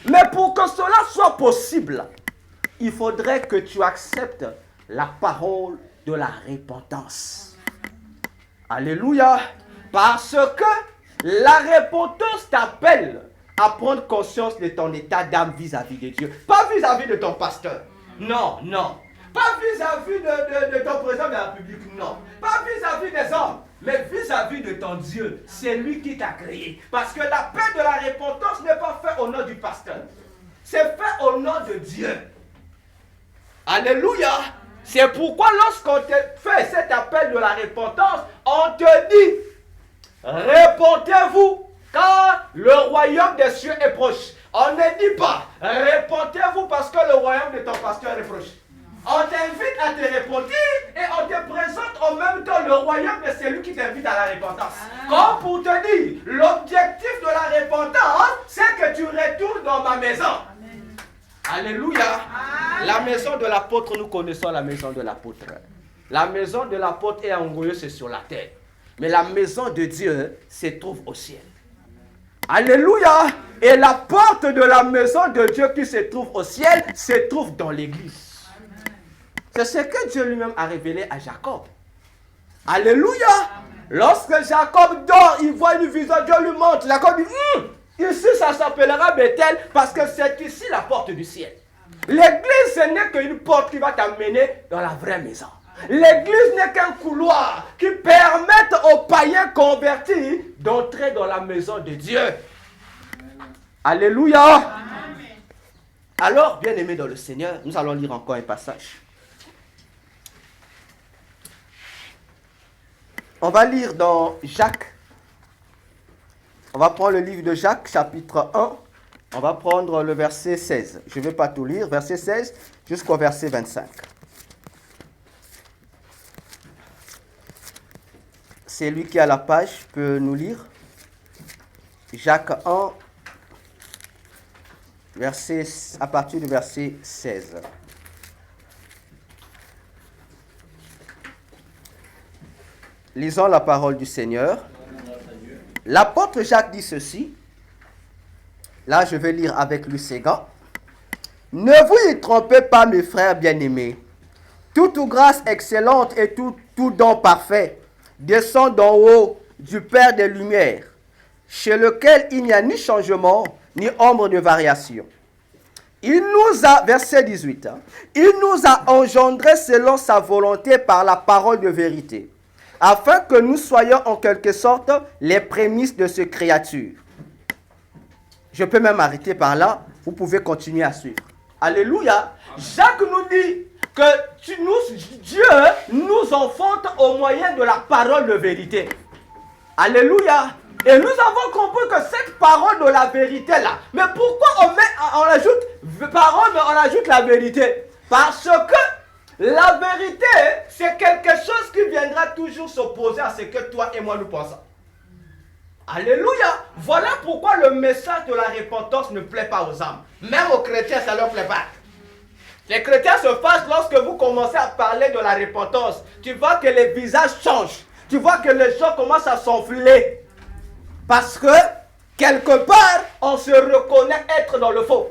Mais pour que cela soit possible, il faudrait que tu acceptes la parole de la repentance. Alléluia. Parce que la repentance t'appelle à prendre conscience de ton état d'âme vis-à-vis de Dieu. Pas vis-à-vis de ton pasteur. Non, non. Pas vis-à-vis de ton président de la République. Non. Pas vis-à-vis des hommes. Mais vis-à-vis de ton Dieu. C'est lui qui t'a créé. Parce que la paix de la repentance n'est pas faite au nom du pasteur. C'est fait au nom de Dieu. Alléluia. C'est pourquoi lorsqu'on te fait cet appel de la repentance, on te dit, répentez-vous, car le royaume des cieux est proche. On ne dit pas, répentez-vous parce que le royaume de ton pasteur est proche. On t'invite à te repentir et on te présente en même temps le royaume de celui qui t'invite à la repentance. Comme pour te dire, l'objectif de la repentance, c'est que tu retournes dans ma maison. Alléluia. La maison de l'apôtre, nous connaissons la maison de l'apôtre. La maison de l'apôtre est en gros, c'est sur la terre. Mais la maison de Dieu se trouve au ciel. Alléluia. Et la porte de la maison de Dieu qui se trouve au ciel se trouve dans l'église. C'est ce que Dieu lui-même a révélé à Jacob. Alléluia. Lorsque Jacob dort, il voit une vision, Dieu lui montre. Jacob dit, ici ça s'appellera Bethel parce que c'est ici la porte du ciel. L'église, ce n'est qu'une porte qui va t'amener dans la vraie maison. L'église n'est qu'un couloir qui permette aux païens convertis d'entrer dans la maison de Dieu. Alléluia. Amen. Alors, bien-aimés dans le Seigneur, nous allons lire encore un passage. On va lire dans Jacques. On va prendre le livre de Jacques, chapitre 1. On va prendre le verset 16. Je ne vais pas tout lire, verset 16 jusqu'au verset 25. C'est lui qui a la page, peut nous lire. Jacques 1, à partir du verset 16. Lisons la parole du Seigneur. L'apôtre Jacques dit ceci. Là, je vais lire avec Lucégan. Ne vous y trompez pas, mes frères bien-aimés. Toute grâce excellente et tout don parfait descend d'en haut du Père des Lumières, chez lequel il n'y a ni changement, ni ombre de variation. Il nous a, verset 18, il nous a engendrés selon sa volonté par la parole de vérité, afin que nous soyons en quelque sorte les prémices de ces créatures. Je peux même arrêter par là, vous pouvez continuer à suivre. Alléluia. Jacques nous dit que Dieu nous enfante au moyen de la parole de vérité. Alléluia. Et nous avons compris que cette parole de la vérité là, mais pourquoi on ajoute parole mais on ajoute la vérité? Parce que la vérité, c'est quelque chose qui viendra toujours s'opposer à ce que toi et moi nous pensons. Alléluia. Voilà pourquoi le message de la repentance ne plaît pas aux âmes. Même aux chrétiens, ça ne leur plaît pas. Les chrétiens se fâchent lorsque vous commencez à parler de la repentance. Tu vois que les visages changent. Tu vois que les gens commencent à s'enfler. Parce que, quelque part, on se reconnaît être dans le faux.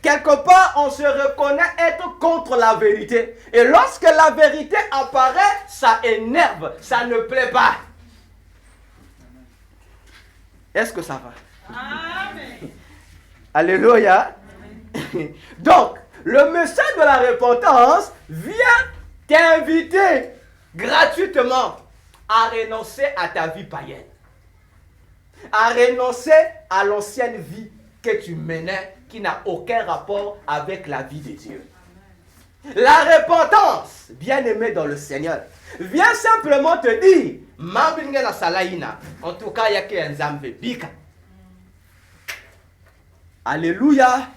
Quelque part, on se reconnaît être contre la vérité. Et lorsque la vérité apparaît, ça énerve, ça ne plaît pas. Est-ce que ça va? Amen. Alléluia. Donc, le message de la repentance vient t'inviter gratuitement à renoncer à ta vie païenne. À renoncer à l'ancienne vie que tu menais qui n'a aucun rapport avec la vie de Dieu. La repentance, bien-aimé dans le Seigneur, vient simplement te dire, en tout cas, il y a qu'un Zambé. Alléluia.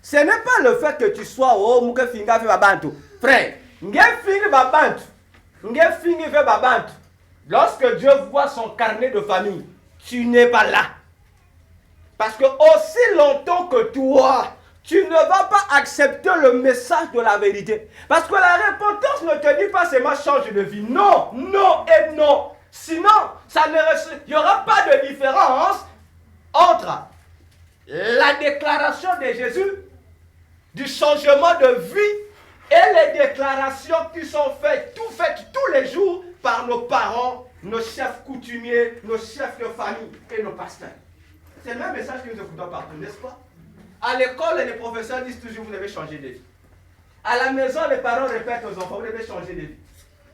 Ce n'est pas le fait que tu sois oh muke finga fait babantu. Frère, nge fingi babantu. Nge fingi fait babantu. Lorsque Dieu voit son carnet de famille, tu n'es pas là. Parce que aussi longtemps que toi, tu ne vas pas accepter le message de la vérité. Parce que la repentance ne te dit pas seulement change de vie. Non, non et non. Sinon, il n'y aura pas de différence entre la déclaration de Jésus, du changement de vie, et les déclarations qui sont faites tous les jours par nos parents, nos chefs coutumiers, nos chefs de famille et nos pasteurs. C'est le même message que nous écoutons partout, n'est-ce pas? À l'école, les professeurs disent toujours vous devez changer de vie. À la maison, les parents répètent aux enfants vous devez changer de vie.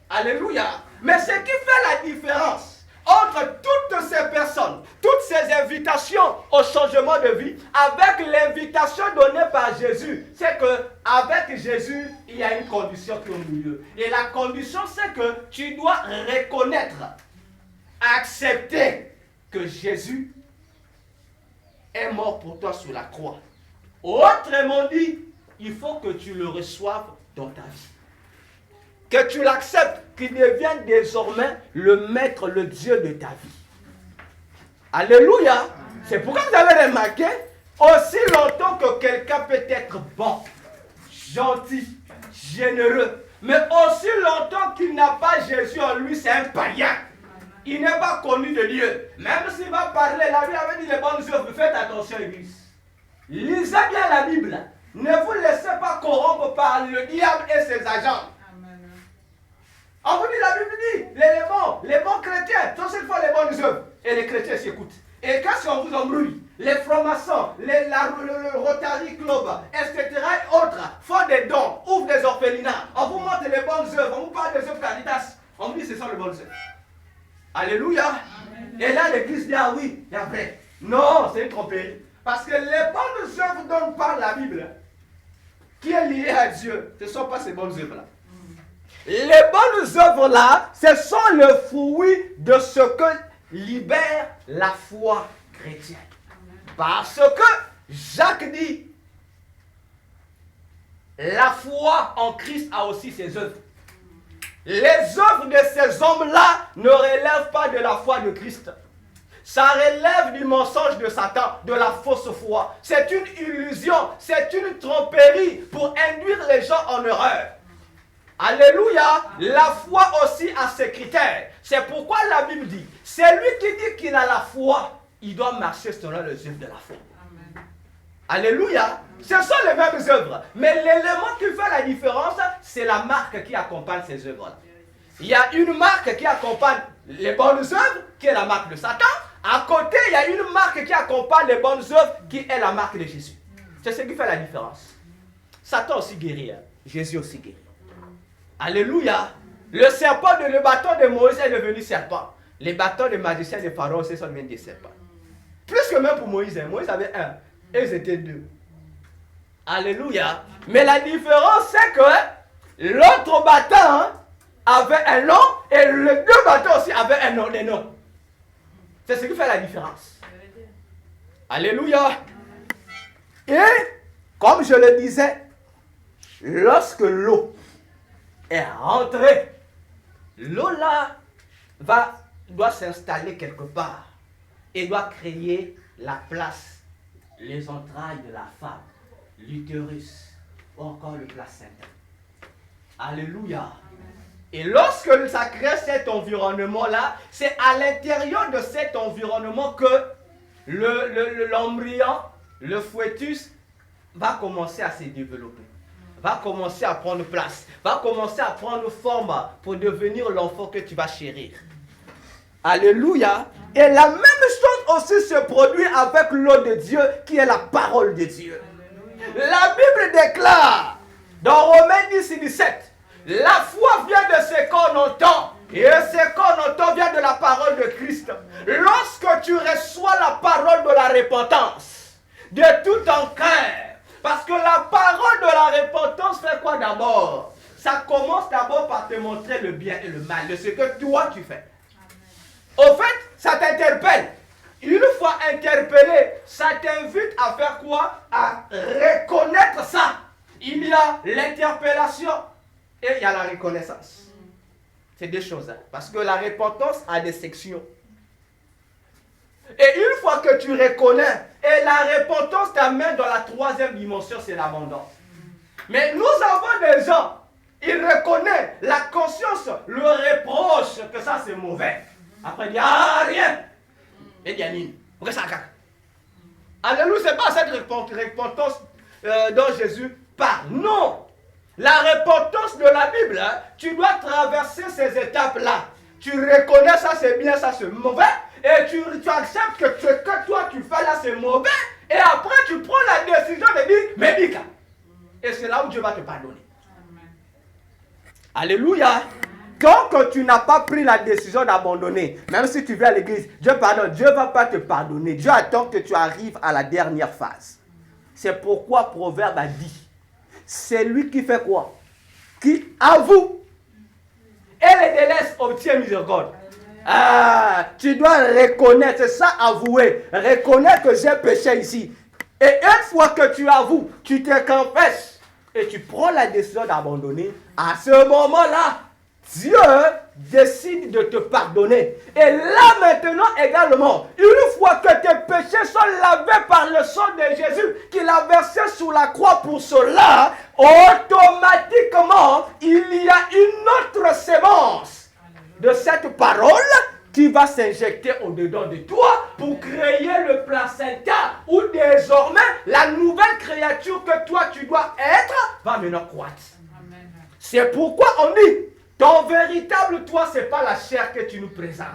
Alléluia. Mais ce qui fait la différence entre toutes ces personnes, toutes ces invitations au changement de vie, avec l'invitation donnée par Jésus, c'est qu'avec Jésus, il y a une condition qui est au milieu. Et la condition, c'est que tu dois reconnaître, accepter que Jésus est mort pour toi sur la croix. Autrement dit, il faut que tu le reçoives dans ta vie. Que tu l'acceptes, qu'il devienne désormais le maître, le Dieu de ta vie. Alléluia. C'est pourquoi vous avez remarqué, aussi longtemps que quelqu'un peut être bon, gentil, généreux, mais aussi longtemps qu'il n'a pas Jésus en lui, c'est un païen. Il n'est pas connu de Dieu. Même s'il va parler, la Bible avait dit les bonnes œuvres. Faites attention, Église. Lisez bien la Bible. Ne vous laissez pas corrompre par le diable et ses agents. On vous dit, la Bible dit, les bons chrétiens, sont ceux qui font les bonnes œuvres. Et les chrétiens s'écoutent. Et quand on vous embrouille, les francs-maçons, le Rotary Club, etc. et autres, font des dons, ouvrent des orphelinats. On vous montre les bonnes œuvres, on vous parle des œuvres Caritas. On vous dit, ce sont les bonnes œuvres. Alléluia. Amen. Et là, l'église dit, ah oui, il y a vrai. Non, c'est une tromperie. Parce que les bonnes œuvres dont parle la Bible, qui est liée à Dieu, ce ne sont pas ces bonnes œuvres-là. Les bonnes œuvres-là, ce sont le fruit de ce que libère la foi chrétienne. Parce que Jacques dit, la foi en Christ a aussi ses œuvres. Les œuvres de ces hommes-là ne relèvent pas de la foi de Christ. Ça relève du mensonge de Satan, de la fausse foi. C'est une illusion, c'est une tromperie pour induire les gens en erreur. Alléluia. La foi aussi a ses critères. C'est pourquoi la Bible dit, c'est lui qui dit qu'il a la foi, il doit marcher selon les œuvres de la foi. Amen. Alléluia. Ce sont les mêmes œuvres. Mais l'élément qui fait la différence, c'est la marque qui accompagne ces œuvres-là. Il y a une marque qui accompagne les bonnes œuvres, qui est la marque de Satan. À côté, il y a une marque qui accompagne les bonnes œuvres, qui est la marque de Jésus. C'est ce qui fait la différence. Satan aussi guérit. Jésus aussi guérit. Alléluia. Le serpent, le bâton de Moïse est devenu serpent. Les bâtons de magiciens de Pharaon, ce sont même des serpents. Plus que même pour Moïse. Moïse avait un. Et ils étaient deux. Alléluia. Mais la différence, c'est que l'autre bâton avait un nom et les deux bâtons aussi avaient un nom, des noms. C'est ce qui fait la différence. Alléluia. Et, comme je le disais, lorsque l'eau est rentrée, l'eau là doit s'installer quelque part et doit créer la place, les entrailles de la femme, l'utérus ou encore le placenta. Alléluia. Et lorsque ça crée cet environnement-là, c'est à l'intérieur de cet environnement que l'embryon, le fœtus, va commencer à se développer, va commencer à prendre place, va commencer à prendre forme pour devenir l'enfant que tu vas chérir. Alléluia. Et la même chose aussi se produit avec l'eau de Dieu qui est la parole de Dieu. La Bible déclare dans Romains 10-17, la foi vient de ce qu'on entend. Et ce qu'on entend vient de la parole de Christ. Lorsque tu reçois la parole de la repentance, de tout ton cœur, parce que la parole de la repentance fait quoi d'abord? Ça commence d'abord par te montrer le bien et le mal de ce que toi tu fais. Au fait, ça t'interpelle. une fois interpellé, ça t'invite à faire quoi? À reconnaître ça. Il y a l'interpellation et il y a la reconnaissance. C'est deux choses. Hein, parce que la repentance a des sections. Et une fois que tu reconnais, et la repentance t'amène dans la troisième dimension, c'est l'abondance. Mais nous avons des gens, ils reconnaissent la conscience, le reproche que ça c'est mauvais. Après il dit, ah rien. Et il dit, Aline, pourquoi ça caca? Alléluia, c'est pas cette repentance dont Jésus parle. Non. La repentance de la Bible, hein, tu dois traverser ces étapes-là. Tu reconnais ça c'est bien, ça c'est mauvais. Et tu acceptes que ce que toi tu fais là c'est mauvais. Et après tu prends la décision de dire, mais Bika. Et c'est là où Dieu va te pardonner. Amen. Alléluia. Tant que tu n'as pas pris la décision d'abandonner, même si tu viens à l'église, Dieu pardonne. Dieu ne va pas te pardonner. Dieu attend que tu arrives à la dernière phase. C'est pourquoi Proverbe a dit, c'est lui qui fait quoi? Qui avoue et les délaisse obtient miséricorde. Ah, tu dois reconnaître, c'est ça avouer. Reconnaître que j'ai péché ici. Et une fois que tu avoues, tu te confesses et tu prends la décision d'abandonner, à ce moment-là, Dieu décide de te pardonner. Et là maintenant également, une fois que tes péchés sont lavés par le sang de Jésus, qu'il a versé sur la croix pour cela, automatiquement, il y a une autre sémence de cette parole qui va s'injecter au-dedans de toi pour créer le placenta où désormais la nouvelle créature que toi tu dois être va maintenant croître. C'est pourquoi on dit, ton véritable toi, ce n'est pas la chair que tu nous présentes.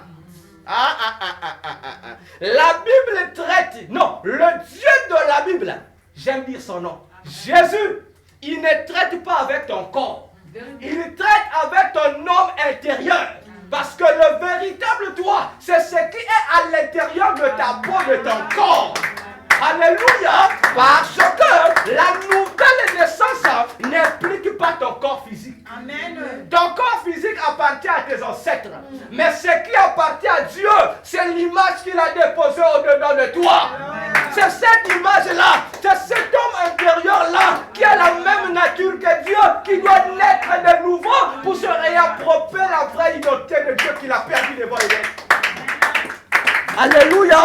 La Bible traite, non, le Dieu de la Bible, j'aime dire son nom, Jésus, il ne traite pas avec ton corps, il traite avec ton homme intérieur. Parce que le véritable toi, c'est ce qui est à l'intérieur de ta peau, de ton corps. Alléluia. Parce que la nouvelle naissance n'implique pas ton corps physique. Amen. Ton corps physique appartient à tes ancêtres. Mais ce qui appartient à Dieu, c'est l'image qu'il a déposée au-dedans de toi. C'est cette image-là, c'est cet homme intérieur-là qui a la même nature que Dieu, qui doit naître de nouveau pour se réapproprier la vraie identité de Dieu qu'il a perdu devant les. Alléluia.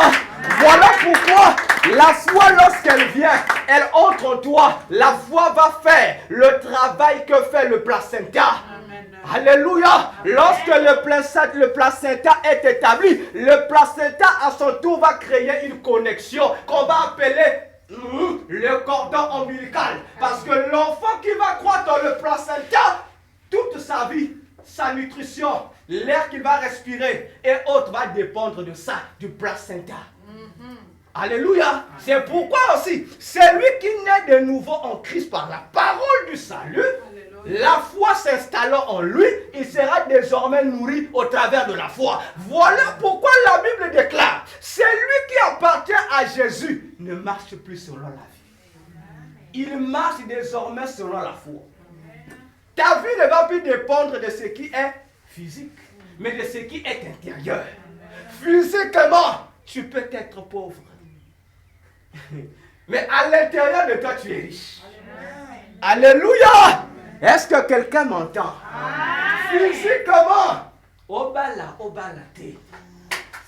Voilà pourquoi la foi, lorsqu'elle vient, elle entre en toi. La foi va faire le travail que fait le placenta. Alléluia. Lorsque le placenta est établi, le placenta à son tour va créer une connexion qu'on va appeler le cordon ombilical. Parce que l'enfant qui va croître dans le placenta, toute sa vie, sa nutrition, l'air qu'il va respirer et autres va dépendre de ça, du placenta. Alléluia. C'est pourquoi aussi, celui qui naît de nouveau en Christ par la parole du salut, la foi s'installant en lui, il sera désormais nourri au travers de la foi. Voilà pourquoi la Bible déclare, celui qui appartient à Jésus ne marche plus selon la vie. Il marche désormais selon la foi. Ta vie ne va plus dépendre de ce qui est physique, mais de ce qui est intérieur. Physiquement, tu peux être pauvre. Mais à l'intérieur de toi, tu es riche. Alléluia. Est-ce que quelqu'un m'entend? Physiquement, obala,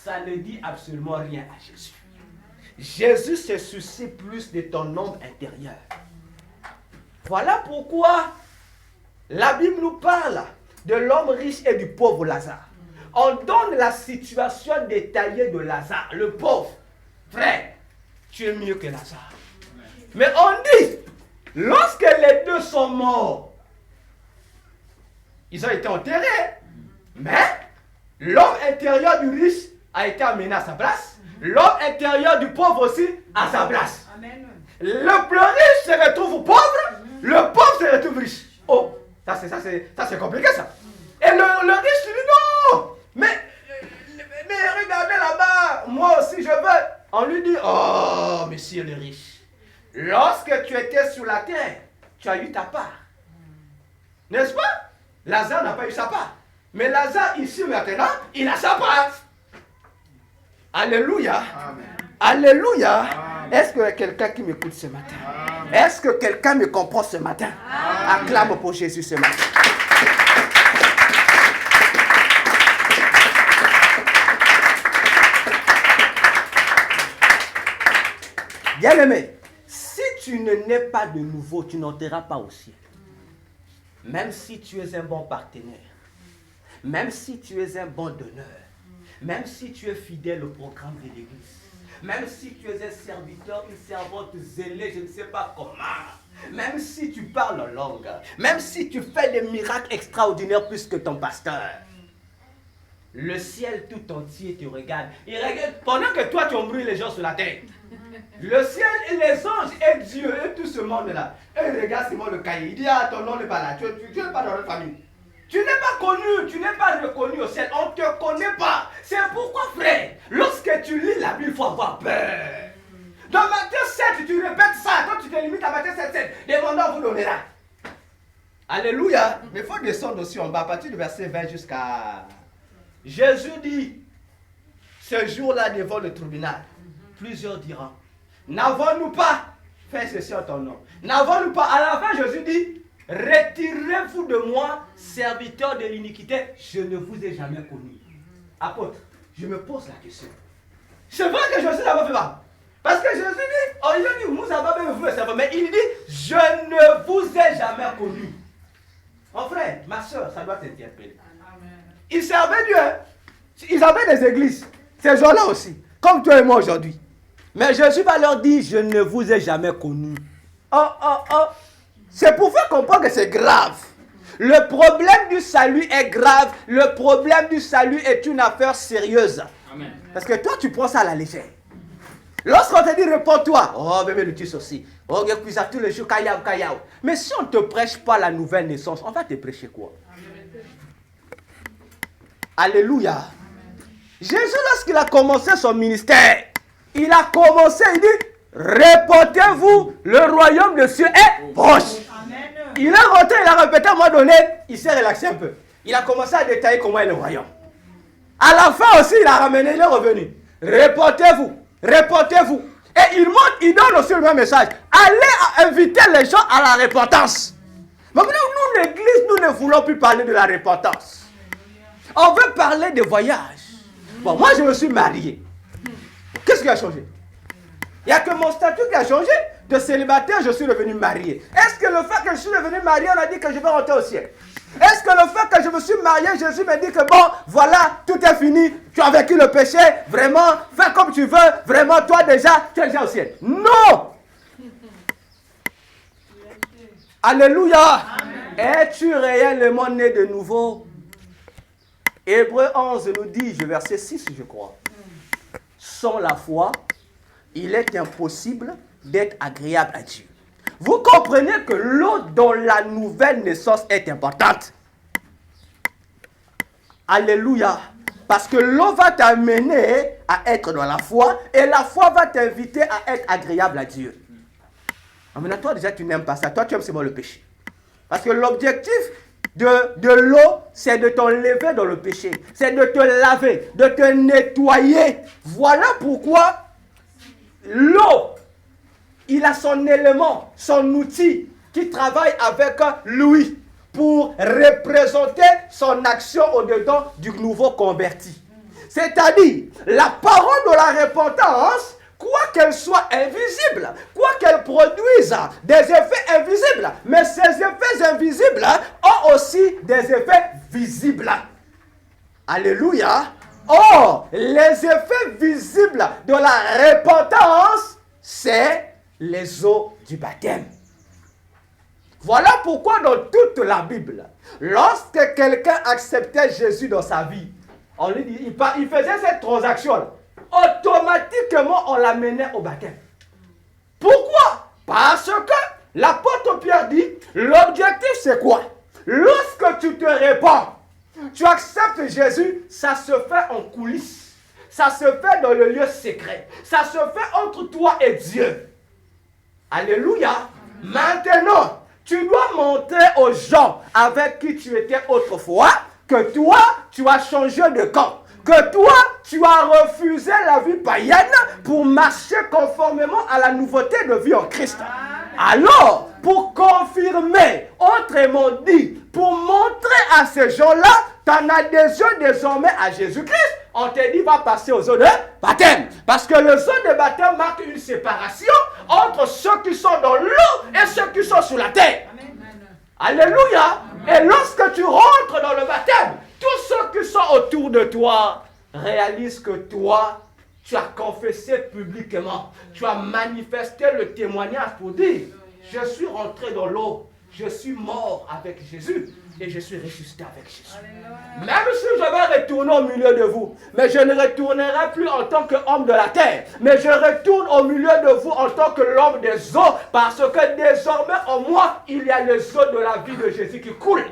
ça ne dit absolument rien à Jésus. Jésus se soucie plus de ton homme intérieur. Voilà pourquoi la Bible nous parle de l'homme riche et du pauvre Lazare. On donne la situation détaillée de Lazare, le pauvre. Frère, tu es mieux que Lazare. Mais on dit, lorsque les deux sont morts, ils ont été enterrés. Mais l'homme intérieur du riche a été amené à sa place. L'homme intérieur du pauvre aussi à sa place. Amen. Le plus riche se retrouve pauvre, le pauvre se retrouve riche. Oh, ça c'est compliqué ça. Et le riche dit non, mais regardez là-bas, moi aussi je veux. On lui dit, oh monsieur le riche, lorsque tu étais sur la terre, tu as eu ta part. N'est-ce pas? Lazare n'a pas eu sa part. Mais Lazare ici maintenant, il a sa part. Alléluia. Alléluia. Est-ce qu'il y a quelqu'un qui m'écoute ce matin? Est-ce que quelqu'un me comprend ce matin? Acclame pour Jésus ce matin. Bien-aimé, si tu ne nais pas de nouveau, tu n'entreras pas au ciel. Même si tu es un bon partenaire, même si tu es un bon donneur, même si tu es fidèle au programme de l'Église, même si tu es un serviteur, une servante zélée, je ne sais pas comment, même si tu parles en langue, même si tu fais des miracles extraordinaires plus que ton pasteur, le ciel tout entier te regarde. Il regarde pendant que toi tu embrouilles les gens sur la terre. Le ciel et les anges et Dieu et tout ce monde-là. Et il regarde seulement le cahier. Il dit, ah, ton nom n'est pas là. Tu n'es pas dans notre famille. Tu n'es pas connu, tu n'es pas reconnu au ciel. On ne te connaît pas. C'est pourquoi, frère, lorsque tu lis la Bible, il faut avoir peur. Dans Matthieu 7, tu répètes ça. Quand tu te limites à Matthieu 7, demandant vous donnera. Alléluia. Mais il faut descendre aussi en bas, à partir du verset 20 jusqu'à... Jésus dit, ce jour-là devant le tribunal, plusieurs diront, n'avons-nous pas fait ceci en ton nom? N'avons-nous pas? À la fin, Jésus dit, retirez-vous de moi, serviteurs de l'iniquité, je ne vous ai jamais connu. Apôtre, je me pose la question. C'est vrai que Jésus n'a pas fait mal. Parce que Jésus dit, oh, il a dit, vous avez même vu le cerveau, mais il dit, je ne vous ai jamais connu. Mon frère, ma soeur, ça doit t'interpeller. Ils servaient Dieu. Ils avaient des églises. Ces gens-là aussi. Comme toi et moi aujourd'hui. Mais Jésus va leur dire, je ne vous ai jamais connu. Oh, oh, oh. C'est pour faire comprendre que c'est grave. Le problème du salut est grave. Le problème du salut est une affaire sérieuse. Amen. Parce que toi, tu prends ça à la légère. Lorsqu'on te dit, réponds-toi. Oh, bébé, le tue aussi. Oh, ça tous les jours, kayaou, kayaou. Mais si on ne te prêche pas la nouvelle naissance, on va te prêcher quoi? Alléluia. Amen. Jésus, lorsqu'il a commencé son ministère, il a commencé, il dit, répondez-vous, le royaume de Dieu est proche. Amen. Il est rentré, il a répété à un moment donné, il s'est relaxé un peu. Il a commencé à détailler comment est le royaume. À la fin aussi, il a ramené, il est revenu. Répondez-vous, répondez-vous. Et il montre, il donne aussi le même message. Allez inviter les gens à la repentance. Mais nous, l'église, nous ne voulons plus parler de la repentance. On veut parler de voyage. Bon, moi, je me suis marié. Qu'est-ce qui a changé? Il n'y a que mon statut qui a changé. De célibataire, je suis devenu marié. Est-ce que le fait que je suis devenu marié, on a dit que je vais rentrer au ciel? Est-ce que le fait que je me suis marié, Jésus me dit que bon, voilà, tout est fini, tu as vécu le péché, vraiment, fais comme tu veux, vraiment, toi déjà, tu es déjà au ciel? Non! Alléluia! Es-tu réellement né de nouveau? Hébreux 11 nous dit, verset 6 je crois, sans la foi, il est impossible d'être agréable à Dieu. Vous comprenez que l'eau dans la nouvelle naissance est importante. Alléluia. Parce que l'eau va t'amener à être dans la foi et la foi va t'inviter à être agréable à Dieu. Maintenant, toi déjà tu n'aimes pas ça. Toi tu aimes seulement le péché. Parce que l'objectif de l'eau, c'est de t'enlever dans le péché. C'est de te laver, de te nettoyer. Voilà pourquoi l'eau, il a son élément, son outil qui travaille avec lui pour représenter son action au-dedans du nouveau converti. C'est-à-dire, la parole de la repentance, quoi qu'elle soit invisible, quoi qu'elle produise des effets invisibles, mais ces effets invisibles ont aussi des effets visibles. Alléluia. Or, les effets visibles de la repentance, c'est les eaux du baptême. Voilà pourquoi dans toute la Bible, lorsque quelqu'un acceptait Jésus dans sa vie, on lui dit, il faisait cette transaction, automatiquement on l'amenait au baptême. Pourquoi? Parce que l'apôtre Pierre dit, l'objectif c'est quoi? Lorsque tu te répands, tu acceptes Jésus, ça se fait en coulisses. Ça se fait dans le lieu secret. Ça se fait entre toi et Dieu. Alléluia. Maintenant, tu dois montrer aux gens avec qui tu étais autrefois que toi, tu as changé de camp. que toi, tu as refusé la vie païenne pour marcher conformément à la nouveauté de vie en Christ. Alors, pour confirmer, autrement dit, pour montrer à ces gens-là ton adhésion désormais à Jésus-Christ, on te dit va passer aux eaux de baptême. Parce que les eaux de baptême marquent une séparation entre ceux qui sont dans l'eau et ceux qui sont sur la terre. Alléluia. Et lorsque tu rentres dans le baptême, tous ceux qui sont autour de toi réalisent que toi, tu as confessé publiquement. Tu as manifesté le témoignage pour dire, je suis rentré dans l'eau, je suis mort avec Jésus et je suis ressuscité avec Jésus. Même si je vais retourner au milieu de vous, mais je ne retournerai plus en tant qu'homme de la terre, mais je retourne au milieu de vous en tant que l'homme des eaux, parce que désormais en moi, il y a les eaux de la vie de Jésus qui coulent.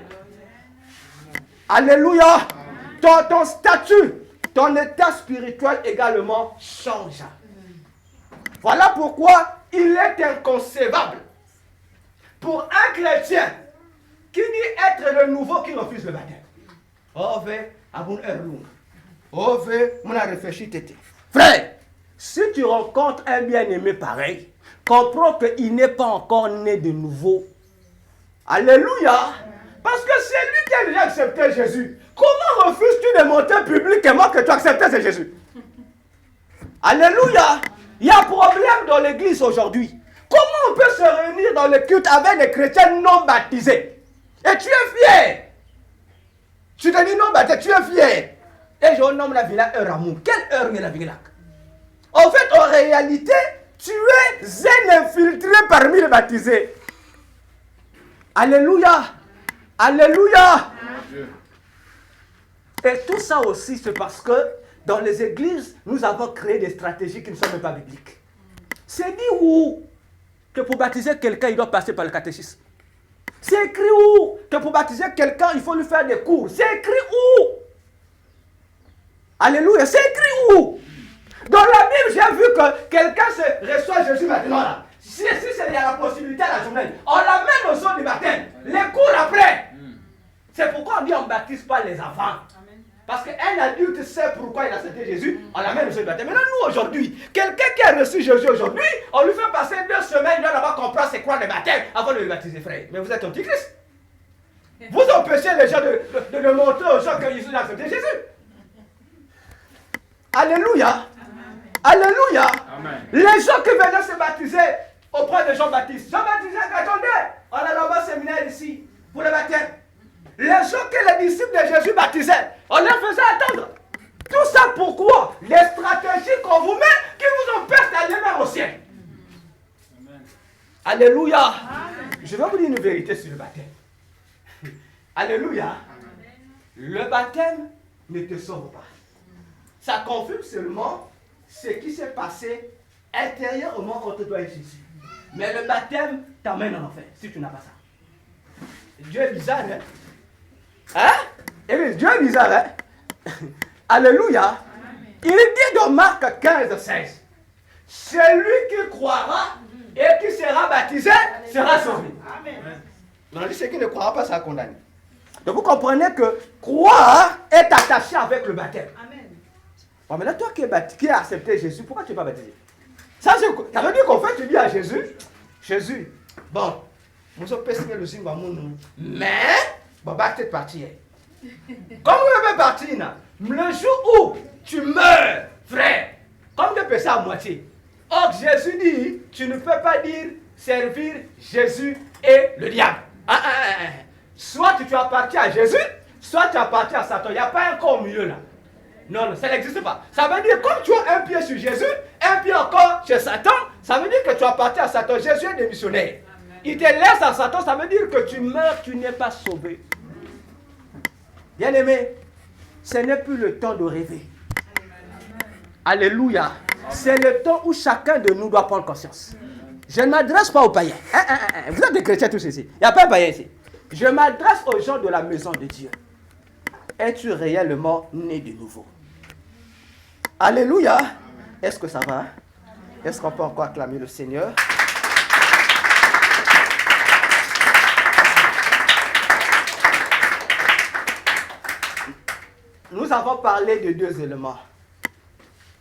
Alléluia. Ton statut, ton état spirituel également change. Voilà pourquoi il est inconcevable pour un chrétien qui dit être le nouveau qui refuse le baptême. Frère, si tu rencontres un bien-aimé pareil, comprends qu'il n'est pas encore né de nouveau. Alléluia. Parce que c'est lui qui a déjà accepté Jésus. Comment refuses-tu de montrer publiquement que tu as accepté ce Jésus? Alléluia. Il y a un problème dans l'église aujourd'hui. Comment on peut se réunir dans le culte avec des chrétiens non baptisés? Et tu es fier. Tu te dis non baptisé, tu es fier. Et je nomme la villa heure amour. Quelle heure est la villa? En fait, en réalité, tu es un infiltré parmi les baptisés. Alléluia. Alléluia. Et tout ça aussi, c'est parce que dans les églises, nous avons créé des stratégies qui ne sont même pas bibliques. C'est dit où que pour baptiser quelqu'un, il doit passer par le catéchisme. C'est écrit où que pour baptiser quelqu'un, il faut lui faire des cours. C'est écrit où? Alléluia. C'est écrit où? Dans la Bible, j'ai vu que quelqu'un reçoit Jésus maintenant là. Si il y a la possibilité à la journée, on l'amène au son du baptême. Les cours après. C'est pourquoi on dit on ne baptise pas les enfants. Parce qu'un adulte sait pourquoi il a accepté Jésus, on l'amène au son du baptême. Maintenant, nous aujourd'hui, quelqu'un qui a reçu Jésus aujourd'hui, on lui fait passer 2 semaines, il doit d'abord comprendre c'est quoi le baptême avant de le baptiser, frère. Mais vous êtes antichrist. Vous empêchez les gens de montrer aux gens qu'ils ont accepté Jésus. Alléluia. Alléluia. Amen. Les gens qui venaient se baptiser auprès de Jean-Baptiste. Jean-Baptiste, attendez, on a là-bas un séminaire ici pour le baptême. Les gens que les disciples de Jésus baptisaient, on les faisait attendre. Tout ça pourquoi? Les stratégies qu'on vous met qui vous empêchent d'aller même au ciel. Amen. Alléluia. Amen. Je vais vous dire une vérité sur le baptême. Alléluia. Amen. Le baptême ne te sauve pas. Ça confirme seulement ce qui s'est passé intérieurement entre toi et Jésus. Mais le baptême t'emmène en enfer si tu n'as pas ça. Dieu est bizarre, hein? Hein? Eh bien, Dieu est bizarre, hein? Alléluia. Amen. Il dit dans Marc 15, 16, celui qui croira et qui sera baptisé sera sauvé. Amen. On a dit celui qui ne croira pas sera condamné. Donc vous comprenez que croire est attaché avec le baptême. Amen. Bon, maintenant toi qui as accepté Jésus, pourquoi tu n'es pas baptisé? Ça veut dire qu'en fait tu dis à Jésus, Jésus, bon, nous sommes pessimés le signe, mais, bon, bah, peut-être partir. Comme vous pouvez partir, le jour où tu meurs, frère, comme tu peux ça à moitié. Or, Jésus dit, tu ne peux pas dire servir Jésus et le diable. Soit tu appartiens à Jésus, soit tu appartiens à Satan. Il n'y a pas un corps au milieu là. Non, ça n'existe pas. Ça veut dire, comme tu as un pied sur Jésus, un pied encore chez Satan, ça veut dire que tu appartiens à Satan. Jésus est démissionnaire. Il te laisse à Satan, ça veut dire que tu meurs, tu n'es pas sauvé. Bien-aimé, ce n'est plus le temps de rêver. Alléluia. C'est le temps où chacun de nous doit prendre conscience. Je ne m'adresse pas aux païens. Vous êtes des chrétiens tous ici. Il n'y a pas de païens ici. Je m'adresse aux gens de la maison de Dieu. Es-tu réellement né de nouveau? Alléluia. Est-ce que ça va? Est-ce qu'on peut encore acclamer le Seigneur? nous avons parlé de 2 éléments.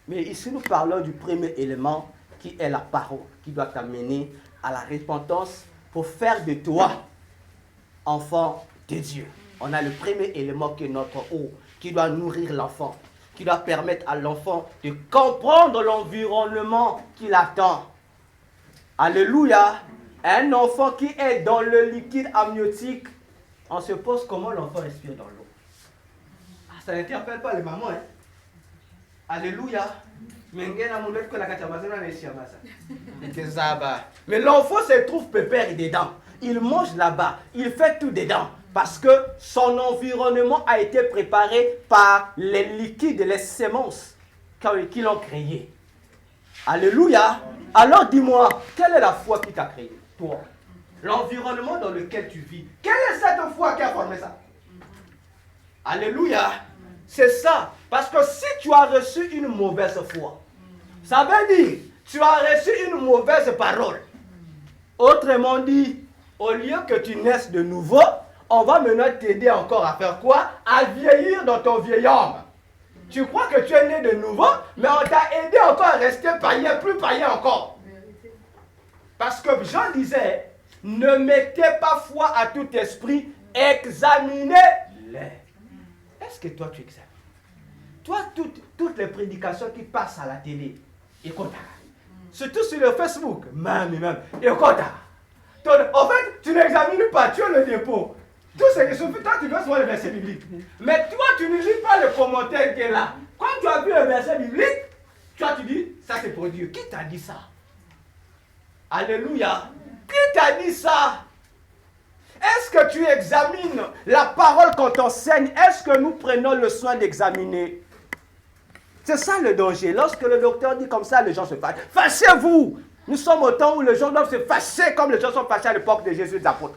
Mais ici, nous parlons du premier élément qui est la parole, qui doit t'amener à la repentance pour faire de toi enfant de Dieu. On a le premier élément qui est notre eau, qui doit nourrir l'enfant, qui doit permettre à l'enfant de comprendre l'environnement qui l'attend. Alléluia. Un enfant qui est dans le liquide amniotique, on se pose comment l'enfant respire dans l'eau. Ah, ça n'interpelle pas les mamans. Hein? Alléluia. Mais l'enfant se trouve pépère dedans. Il mange là-bas. Il fait tout dedans. Parce que son environnement a été préparé par les liquides, les semences qui l'ont créé. Alléluia. Alors dis-moi, quelle est la foi qui t'a créé, toi? L'environnement dans lequel tu vis. Quelle est cette foi qui a formé ça? Alléluia. C'est ça. Parce que si tu as reçu une mauvaise foi, ça veut dire tu as reçu une mauvaise parole. Autrement dit, au lieu que tu naisses de nouveau, on va maintenant t'aider encore à faire quoi? À vieillir dans ton vieil homme. Tu crois que tu es né de nouveau, mais on t'a aidé encore à rester païen, plus païen encore. Parce que Jean disait, ne mettez pas foi à tout esprit, examinez-les. Est-ce que toi tu examines? Toi, toutes les prédications qui passent à la télé, écoute, surtout sur le Facebook, même, écoute. En fait, tu n'examines pas, tu as le dépôt. Tout ce que je fais, toi, tu dois voir le verset biblique. Mais toi, tu ne lis pas le commentaire qui est là. Quand tu as vu le verset biblique, tu dis, ça c'est pour Dieu. Qui t'a dit ça? Alléluia. Qui t'a dit ça? Est-ce que tu examines la parole qu'on t'enseigne? Est-ce que nous prenons le soin d'examiner? C'est ça le danger. Lorsque le docteur dit comme ça, les gens se fâchent. Fâchez-vous! Nous sommes au temps où les gens doivent se fâcher comme les gens sont fâchés à l'époque de Jésus et des apôtres.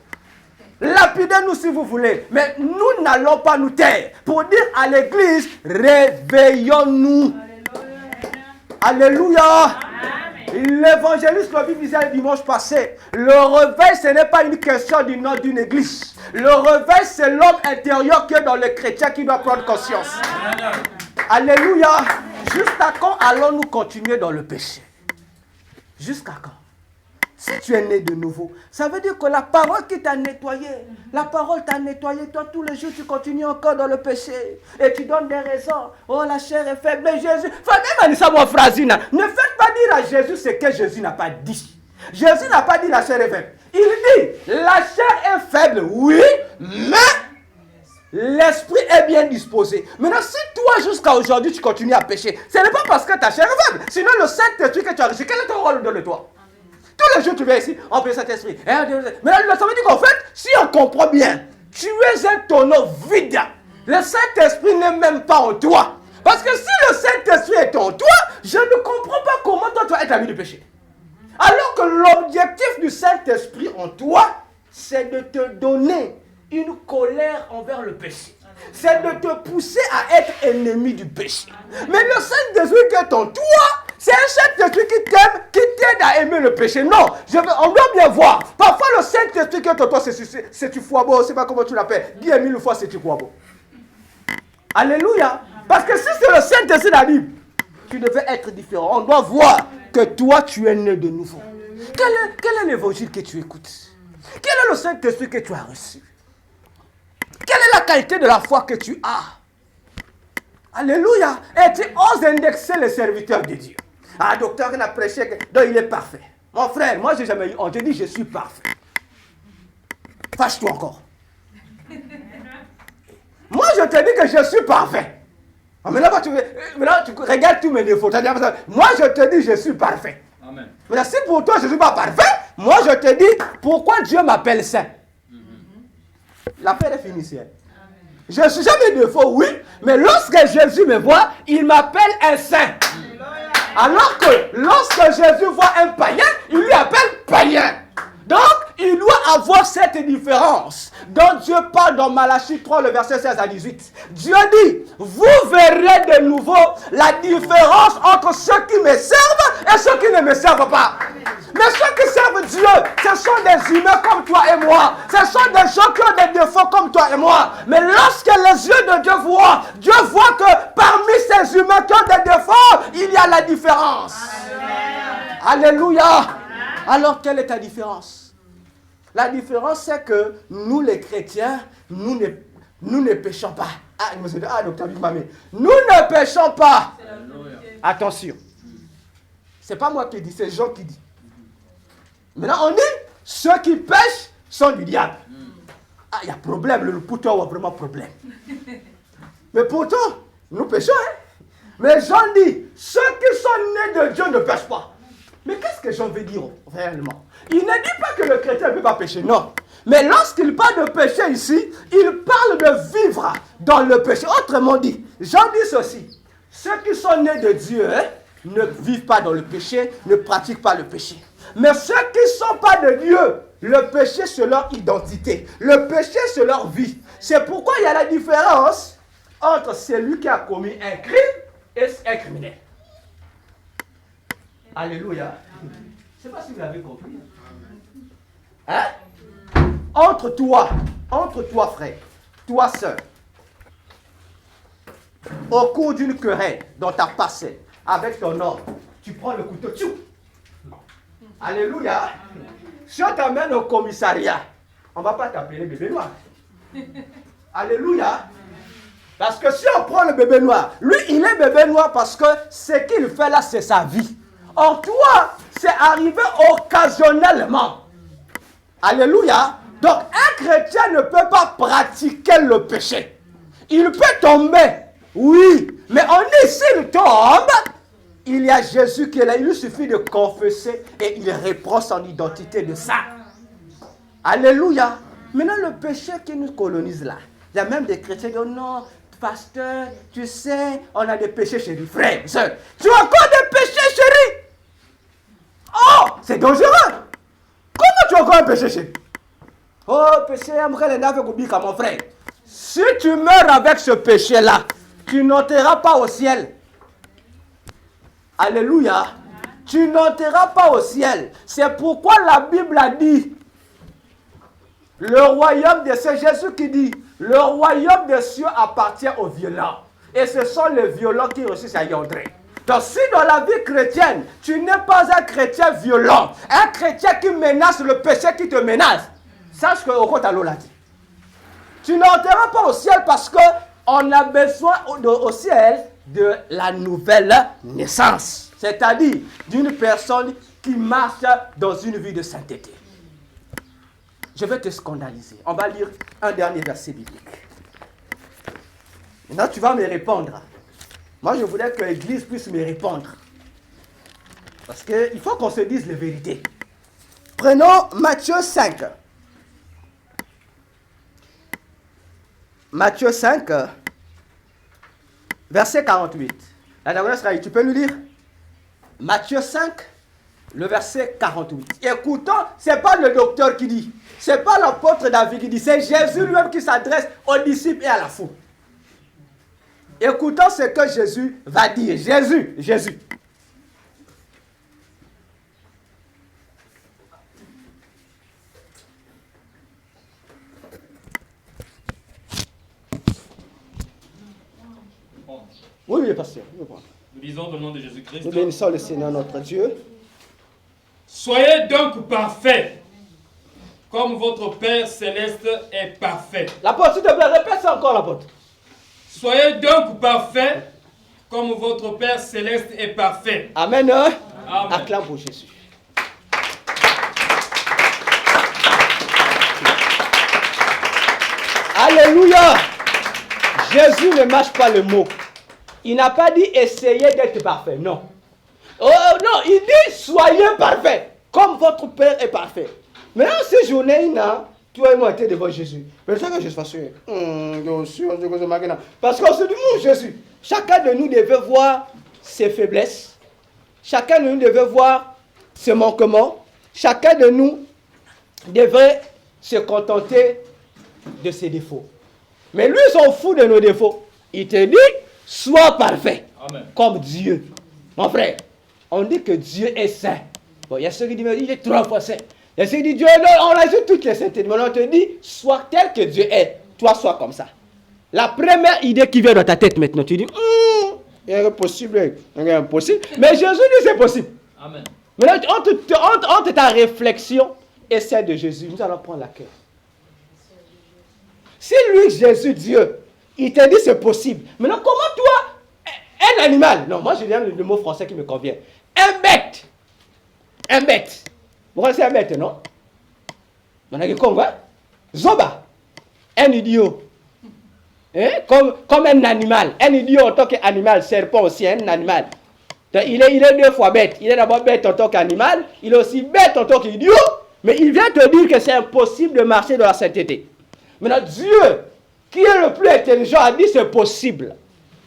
Lapidez-nous si vous voulez, mais nous n'allons pas nous taire. Pour dire à l'église, réveillons-nous. Alléluia. L'évangéliste le disait le dimanche passé, le réveil ce n'est pas une question du nom d'une église. Le réveil c'est l'homme intérieur qui est dans le chrétien qui doit prendre conscience. Alléluia. Jusqu'à quand allons-nous continuer dans le péché? Jusqu'à quand? Si tu es né de nouveau, ça veut dire que la parole qui t'a nettoyé, la parole t'a nettoyé, toi tous les jours tu continues encore dans le péché et tu donnes des raisons. Oh la chair est faible, mais Jésus, ne faites pas dire à Jésus ce que Jésus n'a pas dit. Jésus n'a pas dit la chair est faible. Il dit la chair est faible, oui, mais l'esprit est bien disposé. Maintenant, si toi jusqu'à aujourd'hui tu continues à pécher, ce n'est pas parce que ta chair est faible. Sinon le Saint-Esprit que tu as reçu, quel est ton rôle dans le toi? Tous les jours, tu viens ici, on peut Saint-Esprit. Mais là, ça veut dire qu'en fait, si on comprend bien, tu es un tonneau vide. Le Saint-Esprit n'est même pas en toi. Parce que si le Saint-Esprit est en toi, je ne comprends pas comment toi, tu vas être ami du péché. Alors que l'objectif du Saint-Esprit en toi, c'est de te donner une colère envers le péché. C'est de te pousser à être ennemi du péché. Mais le Saint-Esprit qui est en toi, c'est un Saint-Esprit qui t'aime, qui t'aide à aimer le péché. Non, on doit bien voir. Parfois le Saint-Esprit qui est en toi, c'est tu foibo, je ne sais pas comment tu l'appelles. 10 000 fois c'est tu foibo. Alléluia. Parce que si c'est le Saint-Esprit la Bible, tu devais être différent. On doit voir que toi tu es né de nouveau. Quel est l'évangile que tu écoutes? Quel est le Saint-Esprit que tu as reçu? Quelle est la qualité de la foi que tu as? Alléluia. Et tu oses indexer les serviteurs de Dieu. Ah, docteur, il a prêché, donc il est parfait. Mon frère, moi, je n'ai jamais eu. On te dit, je suis parfait. Fâche-toi encore. Moi, je te dis que je suis parfait. Maintenant, tu regardes tous mes défauts. Moi, je te dis, je suis parfait. Amen. Mais si pour toi, je ne suis pas parfait, moi, je te dis, pourquoi Dieu m'appelle saint? L'affaire est finie ici. Je ne suis jamais de faux, oui, mais lorsque Jésus me voit, il m'appelle un saint. Alors que lorsque Jésus voit un païen, il lui appelle païen. Donc, il doit avoir cette différence dont Dieu parle dans Malachie 3, le verset 16 à 18. Dieu dit, vous verrez de nouveau la différence entre ceux qui me servent et ceux qui ne me servent pas. Mais ceux qui servent Dieu, ce sont des humains comme toi et moi. Ce sont des gens qui ont des défauts comme toi et moi. Mais lorsque les yeux de Dieu voit que parmi ces humains qui ont des défauts, il y a la différence. Alléluia. Alors, quelle est ta différence? La différence, c'est que nous, les chrétiens, nous ne péchons pas. Docteur Big Mami, nous ne péchons pas. Attention. Ce n'est pas moi qui dis, c'est Jean qui dit. Maintenant, on dit, ceux qui pêchent sont du diable. Ah, il y a problème, le pouton a vraiment problème. Mais pourtant, nous péchons, hein. Mais Jean dit, ceux qui sont nés de Dieu ne pêchent pas. Mais qu'est-ce que Jean veut dire réellement? Il ne dit pas que le chrétien ne peut pas pécher, non. Mais lorsqu'il parle de péché ici, il parle de vivre dans le péché. Autrement dit, Jean dit ceci, ceux qui sont nés de Dieu ne vivent pas dans le péché, ne pratiquent pas le péché. Mais ceux qui ne sont pas de Dieu, le péché c'est leur identité. Le péché c'est leur vie. C'est pourquoi il y a la différence entre celui qui a commis un crime et un criminel. Alléluia. Je ne sais pas si vous l'avez compris. Hein? Entre toi frère, toi sœur, au cours d'une querelle dans ta parcelle, avec ton ordre, tu prends le couteau, tchou. Alléluia. Si on t'amène au commissariat, on ne va pas t'appeler bébé noir. Alléluia. Parce que si on prend le bébé noir, lui, il est bébé noir parce que ce qu'il fait là, c'est sa vie. Or, toi, c'est arrivé occasionnellement. Alléluia. Donc, un chrétien ne peut pas pratiquer le péché. Il peut tomber, oui. Mais on dit, s'il tombe, il y a Jésus qui est là. Il lui suffit de confesser et il reprend son identité de ça. Alléluia. Maintenant, le péché qui nous colonise là, il y a même des chrétiens qui disent, non, pasteur, tu sais, on a des péchés chéris. Frère, soeur, tu as encore des péchés chéris? Oh, c'est dangereux. Comment tu as encore un péché chéri? Oh, péché, j'aimerais les naves comme mon frère. Si tu meurs avec ce péché-là, tu n'enteras pas au ciel. Alléluia. Tu n'enteras pas au ciel. C'est pourquoi la Bible a dit, le royaume des cieux, Jésus qui dit, le royaume des cieux appartient aux violents. Et ce sont les violents qui réussissent à y entrer. Donc si dans la vie chrétienne, tu n'es pas un chrétien violent, un chrétien qui menace le péché qui te menace, sache que Okotalo l'a dit. Tu n'entreras pas au ciel parce qu'on a besoin au ciel de la nouvelle naissance. C'est-à-dire d'une personne qui marche dans une vie de sainteté. Je vais te scandaliser. On va lire un dernier verset biblique. Maintenant, tu vas me répondre. Moi, je voulais que l'Église puisse me répondre. Parce qu'il faut qu'on se dise les vérités. Prenons Matthieu 5. Matthieu 5, verset 48. La dernière, tu peux nous lire? Matthieu 5, le verset 48. Écoutons, ce n'est pas le docteur qui dit. Ce n'est pas l'apôtre David qui dit. C'est Jésus lui-même qui s'adresse aux disciples et à la foule. Écoutons ce que Jésus va dire. Jésus. Oui, pasteur. Nous disons dans le nom de Jésus-Christ. Nous bénissons le Seigneur notre Dieu. Soyez donc parfaits, comme votre Père céleste est parfait. L'apôtre, s'il te plaît, répète ça encore, l'apôtre. Soyez donc parfaits, comme votre Père céleste est parfait. Amen. Amen. Acclame pour Jésus. Alléluia. Jésus ne mâche pas le mot. Il n'a pas dit essayez d'être parfait, non. Oh non, il dit soyez parfait, comme votre Père est parfait. Maintenant, ces journées, toi et moi, tu es devant Jésus. Mais c'est que je fasse parce qu'on se dit, Jésus, chacun de nous devait voir ses faiblesses. Chacun de nous devait voir ses manquements. Chacun de nous devrait se contenter de ses défauts. Mais lui, il s'en fout de nos défauts. Il te dit, sois parfait. Amen. Comme Dieu. Mon frère, on dit que Dieu est saint. Bon, il y a ceux qui disent, il est 3 fois saint. Il y a ceux qui disent, Dieu, non, on a vu toutes les saintetés. Mais on te dit, sois tel que Dieu est. Toi, sois comme ça. La première idée qui vient dans ta tête maintenant, tu dis, il est impossible, il est impossible. Mais Jésus dit, c'est possible. Amen. Maintenant, entre ta réflexion et celle de Jésus, nous allons prendre laquelle? Si lui, Jésus, Dieu, il t'a dit c'est possible. Maintenant, comment toi, un animal, non, moi je viens le mot français qui me convient. Un bête. Vous connaissez un bête, non? On a dit quoi? Zoba. Un idiot. Hein? Comme un animal. Un idiot en tant qu'animal, serpent aussi, un animal. Donc, il est 2 fois bête. Il est d'abord bête en tant qu'animal, il est aussi bête en tant qu'idiot, mais il vient te dire que c'est impossible de marcher dans la sainteté. Maintenant, Dieu, qui est le plus intelligent, a dit c'est possible.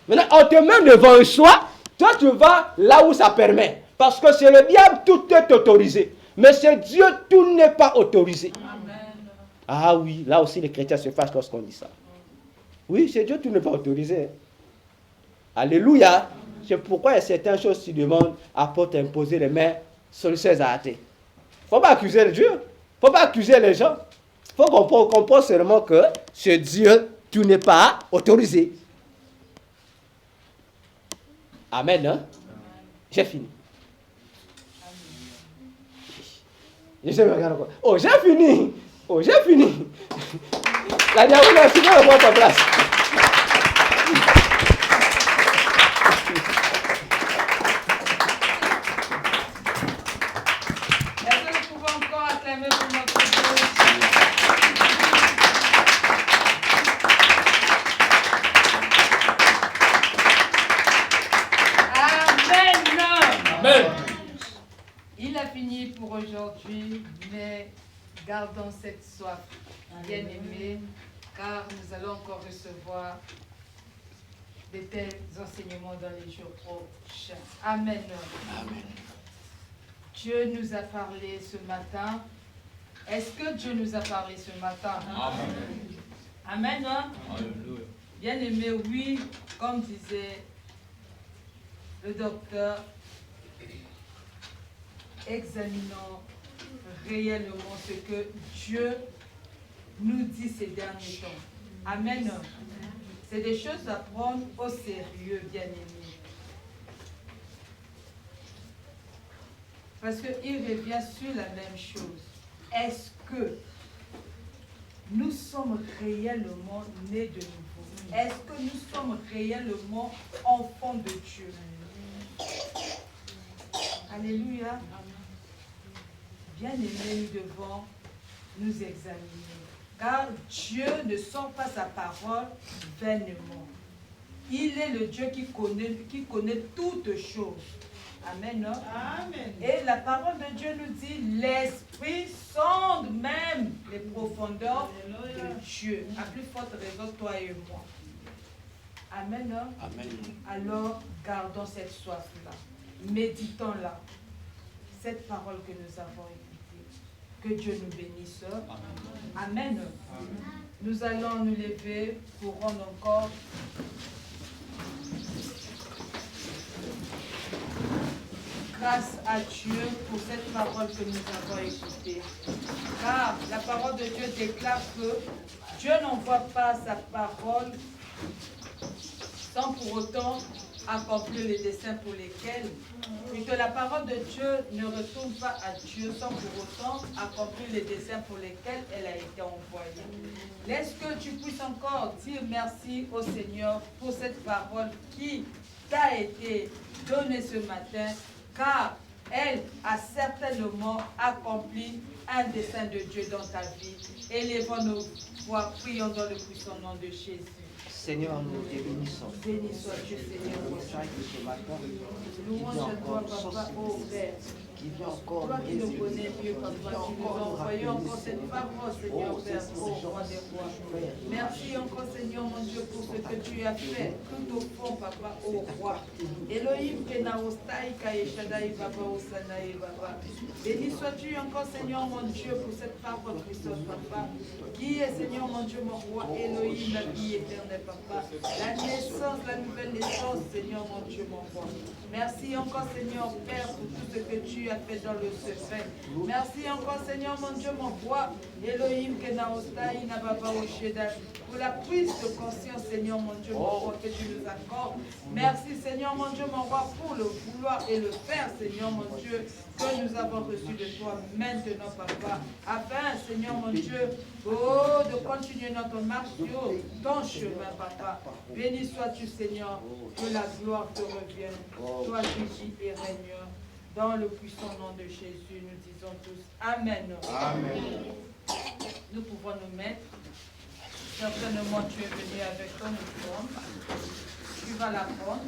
Maintenant, on te met devant un choix, toi tu vas là où ça permet. Parce que c'est le diable, tout est autorisé. Mais c'est Dieu, tout n'est pas autorisé. Amen. Ah oui, là aussi les chrétiens se fâchent lorsqu'on dit ça. Oui, c'est Dieu, tout n'est pas autorisé. Alléluia. C'est pourquoi il y a certaines choses qui demandent à pas t'imposer les mains sur les athées. Il ne faut pas accuser Dieu. Il ne faut pas accuser les gens. Il faut qu'on comprenne seulement que chez Dieu, tout n'est pas autorisé. Amen. Hein? J'ai fini. Je sais, regarde encore. Oh, j'ai fini. La diable a fini à ta place. Est-ce que nous pouvons encore acclamer pour notre Dieu? Amen. Amen. Il a fini pour aujourd'hui, mais gardons cette soif, bien-aimés, car nous allons encore recevoir de tels enseignements dans les jours prochains. Amen. Amen. Dieu nous a parlé ce matin. Est-ce que Dieu nous a parlé ce matin? Amen. Amen. Alléluia. Bien-aimés, oui, comme disait le docteur, examinons réellement ce que Dieu nous dit ces derniers temps. Amen. C'est des choses à prendre au sérieux, bien-aimés. Parce qu'il revient sur la même chose. Est-ce que nous sommes réellement nés de nouveau? Est-ce que nous sommes réellement enfants de Dieu? Alléluia. Bien-aimés, nous devons nous examiner. Car Dieu ne sort pas sa parole vainement. Il est le Dieu qui connaît toutes choses. Amen. Non? Amen. Et la parole de Dieu nous dit, l'Esprit sonde même les profondeurs de Dieu. À plus forte raison, toi et moi. Amen. Non? Amen. Alors, gardons cette soif-là. Méditons-la. Cette parole que nous avons écoutée. Que Dieu nous bénisse. Amen. Amen. Nous allons nous lever pour rendre encore grâce à Dieu pour cette parole que nous avons écoutée. Car la parole de Dieu déclare que Dieu n'envoie pas sa parole sans pour autant accomplir les desseins pour lesquels, et que la parole de Dieu ne retourne pas à Dieu sans pour autant accomplir les desseins pour lesquels elle a été envoyée. Laisse que tu puisses encore dire merci au Seigneur pour cette parole qui t'a été donnée ce matin, car elle a certainement accompli un dessein de Dieu dans ta vie. Élevons nos voix, prions dans le puissant nom de Jésus. Seigneur, nous te bénissons. Béni sois-tu, Seigneur. Message de ce matin, Louange à toi, Papa, ô Père. qui vient encore Toi qui nous nous connais mieux, Papa, tu nous as envoyé encore cette parole, Seigneur, Père, ô roi des rois. Merci encore, Seigneur, mon Dieu, pour ce que tu as fait, tout au fond, Papa, ô roi. Elohim, Kenaostai, Kaeshadai, Papa, Osanaï, Papa. Béni sois-tu encore, Seigneur, mon Dieu, pour cette parole, Christos, Papa, qui est, Seigneur, mon Dieu, mon roi, Elohim, la vie éternelle, Papa. La naissance, la nouvelle naissance, Seigneur, mon Dieu, mon roi. Merci encore, Seigneur, Père, pour tout ce que tu as fait dans le secret. Merci encore, Seigneur, mon Dieu, mon roi, Elohim, Kenaostai, Nababa, Oshedai, pour la prise de conscience, Seigneur, mon Dieu, mon roi, que tu nous accordes. Merci, Seigneur, mon Dieu, mon roi, pour le vouloir et le faire, Seigneur, mon Dieu, que nous avons reçu de toi maintenant, Papa, afin, Seigneur, mon Dieu, oh, de continuer notre marche sur ton chemin, Papa. Béni sois-tu, Seigneur, que la gloire te revienne. Toi qui vis et règne. Dans le puissant nom de Jésus, nous disons tous Amen. Amen. Nous pouvons nous mettre. Certainement, tu es venu avec ton uniforme. Tu vas la prendre.